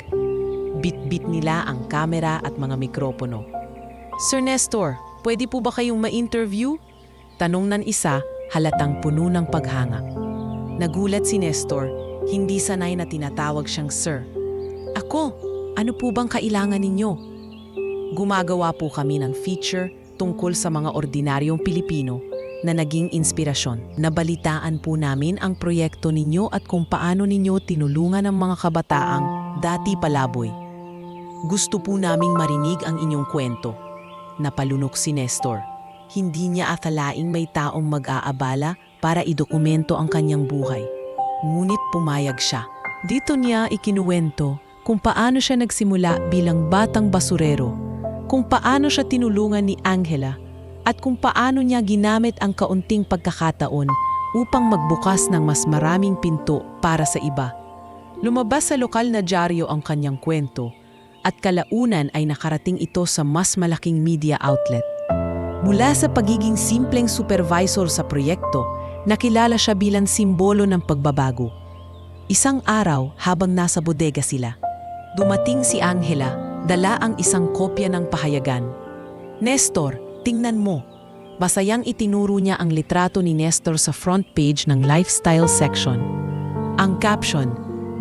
Bit-bit nila ang kamera at mga mikropono. "Sir Nestor, pwede po ba kayong ma-interview?" Tanong ng isa, halatang puno ng paghanga. Nagulat si Nestor, hindi sanay na tinatawag siyang sir. "Ako, ano po bang kailangan ninyo?" "Gumagawa po kami ng feature tungkol sa mga ordinaryong Pilipino na naging inspirasyon. Nabalitaan po namin ang proyekto ninyo at kung paano ninyo tinulungan ang mga kabataang dati palaboy. Gusto po naming marinig ang inyong kwento." Napalunok si Nestor. Hindi niya akalaing may taong mag-aabala para idokumento ang kanyang buhay. Ngunit pumayag siya. Dito niya ikinuwento kung paano siya nagsimula bilang batang basurero, kung paano siya tinulungan ni Angela, at kung paano niya ginamit ang kaunting pagkakataon upang magbukas ng mas maraming pinto para sa iba. Lumabas sa lokal na dyaryo ang kanyang kwento, at kalaunan ay nakarating ito sa mas malaking media outlet. Mula sa pagiging simpleng supervisor sa proyekto, nakilala siya bilang simbolo ng pagbabago. Isang araw habang nasa bodega sila, dumating si Angela, dala ang isang kopya ng pahayagan. "Nestor, tingnan mo." Masayang itinuro niya ang litrato ni Nestor sa front page ng lifestyle section. Ang caption,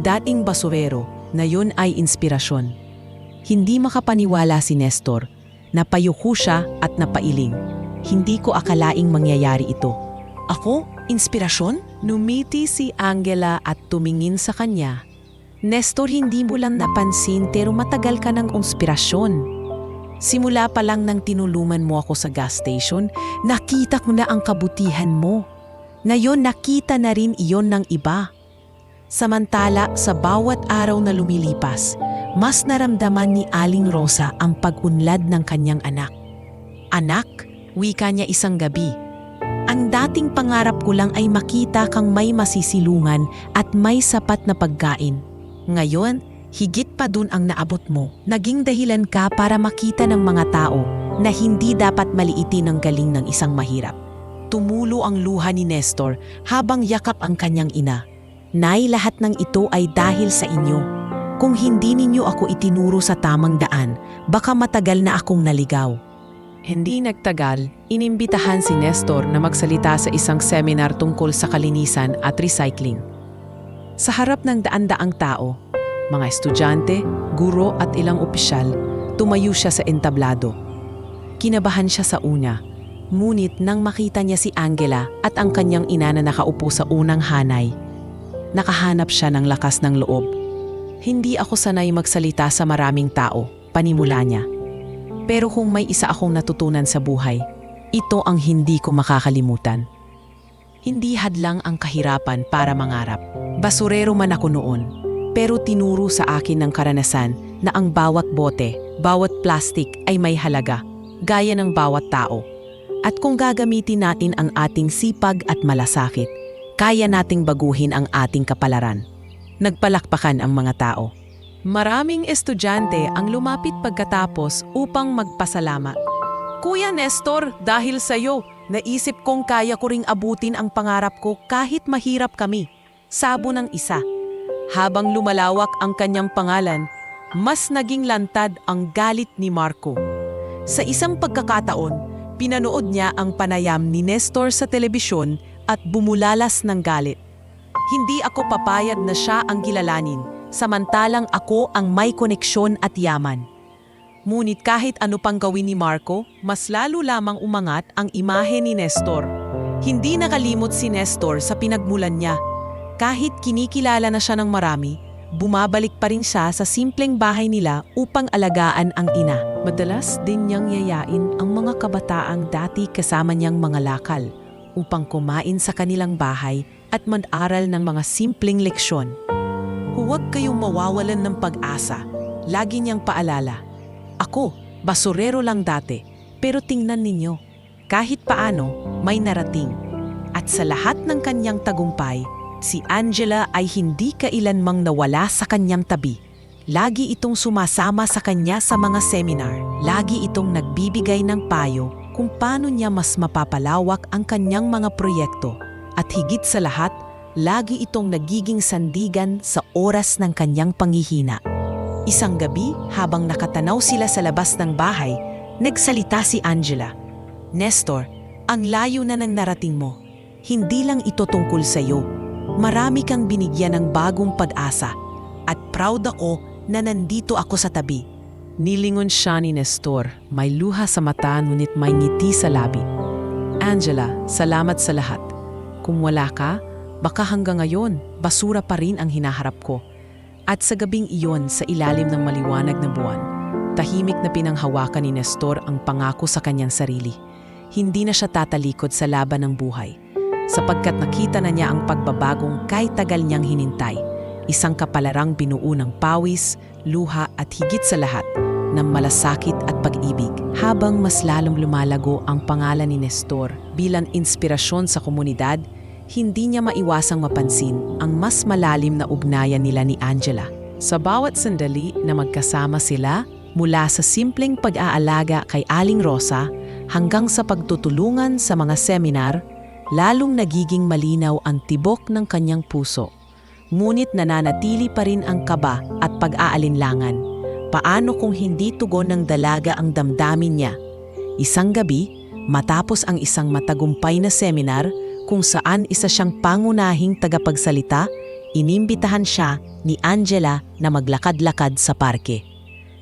"Dating basurero, na yun ay inspirasyon." Hindi makapaniwala si Nestor. Napayuko siya at napailing. "Hindi ko akalaing mangyayari ito." "Ako? Inspirasyon?" Numiti si Angela at tumingin sa kanya. "Nestor, hindi mo lang napansin pero matagal ka ng inspirasyon. Simula pa lang nang tinulungan mo ako sa gas station, nakita ko na ang kabutihan mo. Ngayon nakita na rin iyon ng iba." Samantala, sa bawat araw na lumilipas, mas naramdaman ni Aling Rosa ang pag-unlad ng kanyang anak. "Anak," wika niya isang gabi, Ang dating pangarap ko lang ay makita kang may masisilungan at may sapat na pagkain. Ngayon, higit pa dun ang naabot mo. Naging dahilan ka para makita ng mga tao na hindi dapat maliitin ang galing ng isang mahirap. Tumulo ang luha ni Nestor habang yakap ang kanyang ina. Nay, lahat ng ito ay dahil sa inyo. Kung hindi ninyo ako itinuro sa tamang daan, baka matagal na akong naligaw. Hindi nagtagal, inimbitahan si Nestor na magsalita sa isang seminar tungkol sa kalinisan at recycling. Sa harap ng daan-daang tao, mga estudyante, guro at ilang opisyal, tumayo siya sa entablado. Kinabahan siya sa una, ngunit nang makita niya si Angela at ang kanyang ina na nakaupo sa unang hanay, nakahanap siya ng lakas ng loob. Hindi ako sanay magsalita sa maraming tao, panimula niya. Pero kung may isa akong natutunan sa buhay, ito ang hindi ko makakalimutan. Hindi hadlang ang kahirapan para mangarap. Basurero man ako noon, pero tinuro sa akin ng karanasan na ang bawat bote, bawat plastik ay may halaga, gaya ng bawat tao. At kung gagamitin natin ang ating sipag at malasakit, kaya nating baguhin ang ating kapalaran. Nagpalakpakan ang mga tao. Maraming estudyante ang lumapit pagkatapos upang magpasalamat. Kuya Nestor, dahil sa iyo, naisip kong kaya ko ring abutin ang pangarap ko kahit mahirap kami. Sabo ng isa. Habang lumalawak ang kanyang pangalan, mas naging lantad ang galit ni Marco. Sa isang pagkakataon, pinanood niya ang panayam ni Nestor sa telebisyon at bumulalas ng galit. Hindi ako papayag na siya ang kilalanin, samantalang ako ang may koneksyon at yaman. Ngunit kahit ano pang gawin ni Marco, mas lalo lamang umangat ang imahe ni Nestor. Hindi nakalimot si Nestor sa pinagmulan niya. Kahit kinikilala na siya ng marami, bumabalik pa rin siya sa simpleng bahay nila upang alagaan ang ina. Madalas din niyang yayain ang mga kabataang dati kasama niyang mga lakal upang kumain sa kanilang bahay at mag-aral ng mga simpleng leksyon. Huwag kayong mawawalan ng pag-asa. Lagi niyang paalala. Ako, basurero lang dati, pero tingnan ninyo, kahit paano may narating. At sa lahat ng kanyang tagumpay, si Angela ay hindi kailanmang nawala sa kanyang tabi. Lagi itong sumasama sa kanya sa mga seminar. Lagi itong nagbibigay ng payo kung paano niya mas mapapalawak ang kanyang mga proyekto. At higit sa lahat, lagi itong nagiging sandigan sa oras ng kanyang panghihina. Isang gabi, habang nakatanaw sila sa labas ng bahay, nagsalita si Angela. Nestor, ang layo na ng narating mo. Hindi lang ito tungkol sa iyo. Marami kang binigyan ng bagong pag-asa. At proud ako na nandito ako sa tabi. Nilingon siya ni Nestor, may luha sa mata ngunit may ngiti sa labi. Angela, salamat sa lahat. Kung wala ka, baka hanggang ngayon, basura pa rin ang hinaharap ko. At sa gabing iyon sa ilalim ng maliwanag na buwan, tahimik na pinanghawakan ni Nestor ang pangako sa kanyang sarili. Hindi na siya tatalikod sa laban ng buhay, sapagkat nakita na niya ang pagbabagong kahit tagal niyang hinintay. Isang kapalarang binuo ng pawis, luha at higit sa lahat, ng malasakit at pag-ibig. Habang mas lalong lumalago ang pangalan ni Nestor bilang inspirasyon sa komunidad, hindi niya maiwasang mapansin ang mas malalim na ugnayan nila ni Angela. Sa bawat sandali na magkasama sila, mula sa simpleng pag-aalaga kay Aling Rosa hanggang sa pagtutulungan sa mga seminar, lalong nagiging malinaw ang tibok ng kanyang puso. Ngunit nananatili pa rin ang kaba at pag-aalinlangan. Paano kung hindi tugon ng dalaga ang damdamin niya? Isang gabi, matapos ang isang matagumpay na seminar, kung saan isa siyang pangunahing tagapagsalita, inimbitahan siya ni Angela na maglakad-lakad sa parke.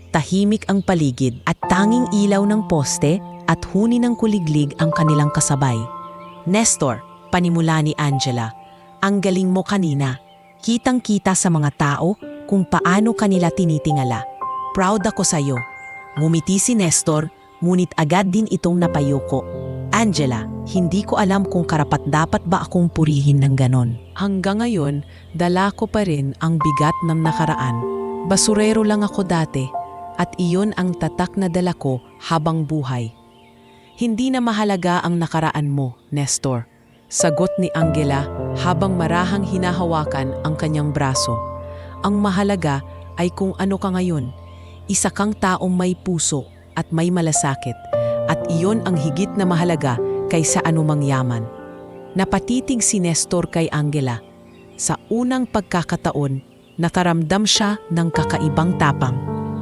Tahimik ang paligid at tanging ilaw ng poste at huni ng kuliglig ang kanilang kasabay. Nestor, panimula ni Angela, ang galing mo kanina. Kitang-kita sa mga tao kung paano kanila tinitingala. Proud ako sa iyo. Ngumiti si Nestor, ngunit agad din itong napayuko. Angela, hindi ko alam kung karapat-dapat ba akong purihin ng ganon. Hanggang ngayon, dala ko pa rin ang bigat ng nakaraan. Basurero lang ako dati, at iyon ang tatak na dala ko habang buhay. Hindi na mahalaga ang nakaraan mo, Nestor. Sagot ni Angela habang marahang hinahawakan ang kanyang braso. Ang mahalaga ay kung ano ka ngayon. Isa kang taong may puso at may malasakit. At iyon ang higit na mahalaga kaysa anumang yaman. Napatitig si Nestor kay Angela. Sa unang pagkakataon, nakaramdam siya ng kakaibang tapang.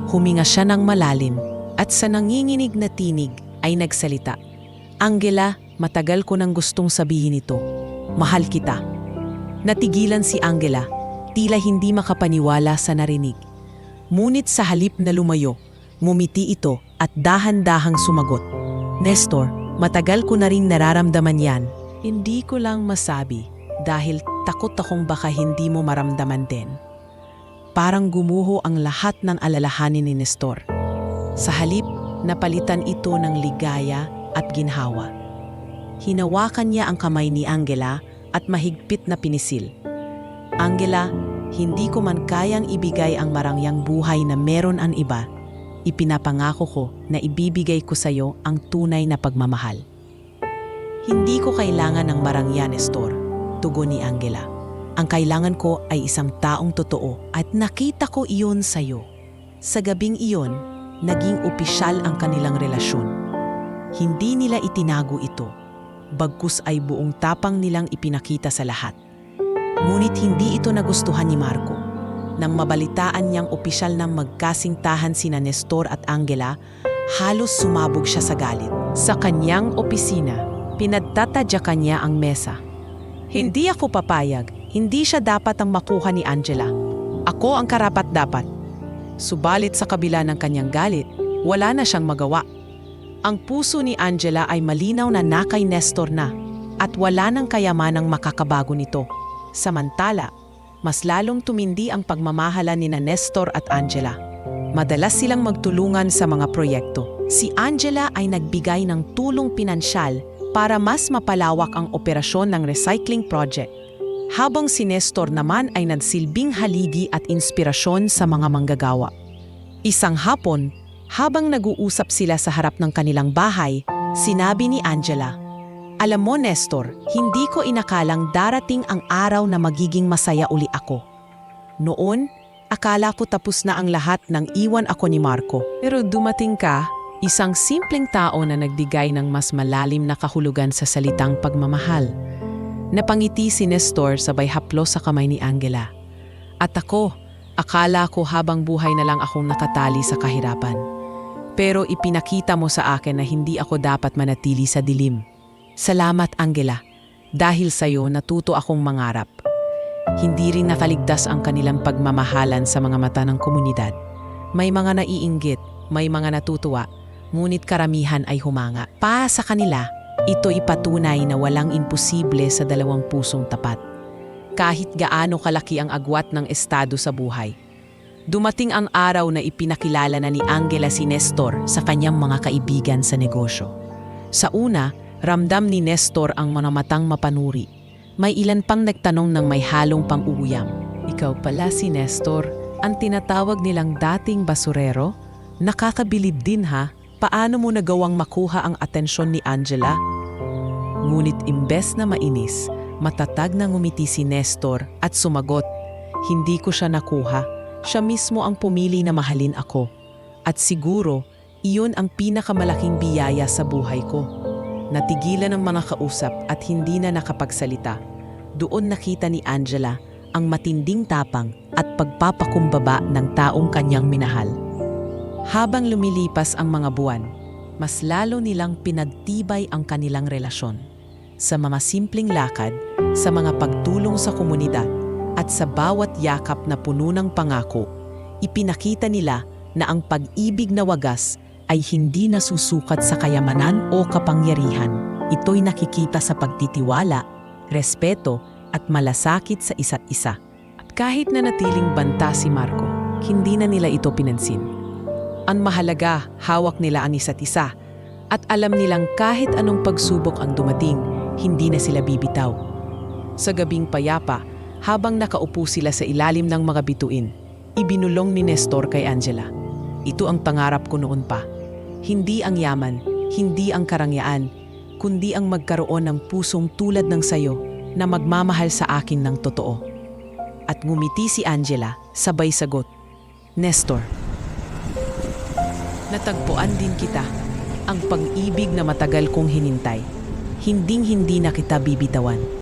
Huminga siya ng malalim at sa nanginginig na tinig ay nagsalita. Angela, matagal ko nang gustong sabihin ito. Mahal kita. Natigilan si Angela, tila hindi makapaniwala sa narinig. Ngunit sa halip na lumayo, ngumiti ito at dahan-dahang sumagot. Nestor, matagal ko na ring nararamdaman yan. Hindi ko lang masabi dahil takot akong baka hindi mo maramdaman din. Parang gumuho ang lahat ng alalahanin ni Nestor. Sa halip, napalitan ito ng ligaya at ginhawa. Hinawakan niya ang kamay ni Angela at mahigpit na pinisil. Angela, hindi ko man kayang ibigay ang marangyang buhay na meron ang iba. Ipinapangako ko na ibibigay ko sa iyo ang tunay na pagmamahal. Hindi ko kailangan ng marangya, Nestor, tugon ni Angela. Ang kailangan ko ay isang taong totoo at nakita ko iyon sa iyo. Sa gabing iyon, naging opisyal ang kanilang relasyon. Hindi nila itinago ito, bagkus ay buong tapang nilang ipinakita sa lahat. Ngunit hindi ito nagustuhan ni Marco. Nang mabalitaan niyang opisyal ng magkasingtahan sina Nestor at Angela, halos sumabog siya sa galit. Sa kanyang opisina, pinagtatadyakan niya ang mesa. Hindi ako papayag, hindi siya dapat ang makuha ni Angela. Ako ang karapat-dapat. Subalit sa kabila ng kanyang galit, wala na siyang magawa. Ang puso ni Angela ay malinaw na nakay Nestor na at wala nang kayamanang makakabago nito. Samantala, mas lalong tumindi ang pagmamahala ni Nestor at Angela. Madalas silang magtulungan sa mga proyekto. Si Angela ay nagbigay ng tulong pinansyal para mas mapalawak ang operasyon ng recycling project, habang si Nestor naman ay nagsilbing haligi at inspirasyon sa mga manggagawa. Isang hapon, habang nag-uusap sila sa harap ng kanilang bahay, sinabi ni Angela, "Alam mo, Nestor, hindi ko inakalang darating ang araw na magiging masaya uli ako. Noon, akala ko tapos na ang lahat nang iwan ako ni Marco. Pero dumating ka, isang simpleng tao na nagbigay ng mas malalim na kahulugan sa salitang pagmamahal." Napangiti si Nestor sabay haplos sa kamay ni Angela. At ako, akala ko habang buhay na lang akong nakatali sa kahirapan. Pero ipinakita mo sa akin na hindi ako dapat manatili sa dilim. Salamat, Angela. Dahil sa'yo, natuto akong mangarap. Hindi rin nakaligtas ang kanilang pagmamahalan sa mga mata ng komunidad. May mga naiinggit, may mga natutuwa, ngunit karamihan ay humanga. Para sa kanila, ito ipatunay na walang imposible sa dalawang pusong tapat. Kahit gaano kalaki ang agwat ng estado sa buhay. Dumating ang araw na ipinakilala na ni Angela si Nestor sa kanyang mga kaibigan sa negosyo. Sa una, ramdam ni Nestor ang mga matang mapanuri. May ilan pang nagtanong ng may halong pang-uuyam. Ikaw pala si Nestor, ang tinatawag nilang dating basurero? Nakakabilib din ha, paano mo nagawang makuha ang atensyon ni Angela? Ngunit imbes na mainis, matatag na ngumiti si Nestor at sumagot, "Hindi ko siya nakuha, siya mismo ang pumili na mahalin ako. At siguro, iyon ang pinakamalaking biyaya sa buhay ko." Natigilan ang mga kausap at hindi na nakapagsalita. Doon nakita ni Angela ang matinding tapang at pagpapakumbaba ng taong kanyang minahal. Habang lumilipas ang mga buwan, mas lalo nilang pinagtibay ang kanilang relasyon. Sa mga simpleng lakad, sa mga pagtulong sa komunidad, at sa bawat yakap na puno ng pangako, ipinakita nila na ang pag-ibig na wagas ay hindi nasusukat sa kayamanan o kapangyarihan. Ito'y nakikita sa pagtitiwala, respeto at malasakit sa isa't isa. At kahit na natiling banta si Marco, hindi na nila ito pinansin. Ang mahalaga, hawak nila ang isa't isa at alam nilang kahit anong pagsubok ang dumating, hindi na sila bibitaw. Sa gabing payapa, habang nakaupo sila sa ilalim ng mga bituin, ibinulong ni Nestor kay Angela, "Ito ang pangarap ko noon pa. Hindi ang yaman, hindi ang karangyaan, kundi ang magkaroon ng pusong tulad ng sayo na magmamahal sa akin ng totoo. At ngumiti si Angela, sabay sagot, Nestor, natagpuan din kita, ang pag-ibig na matagal kong hinintay. Hinding-hindi na kita bibitawan.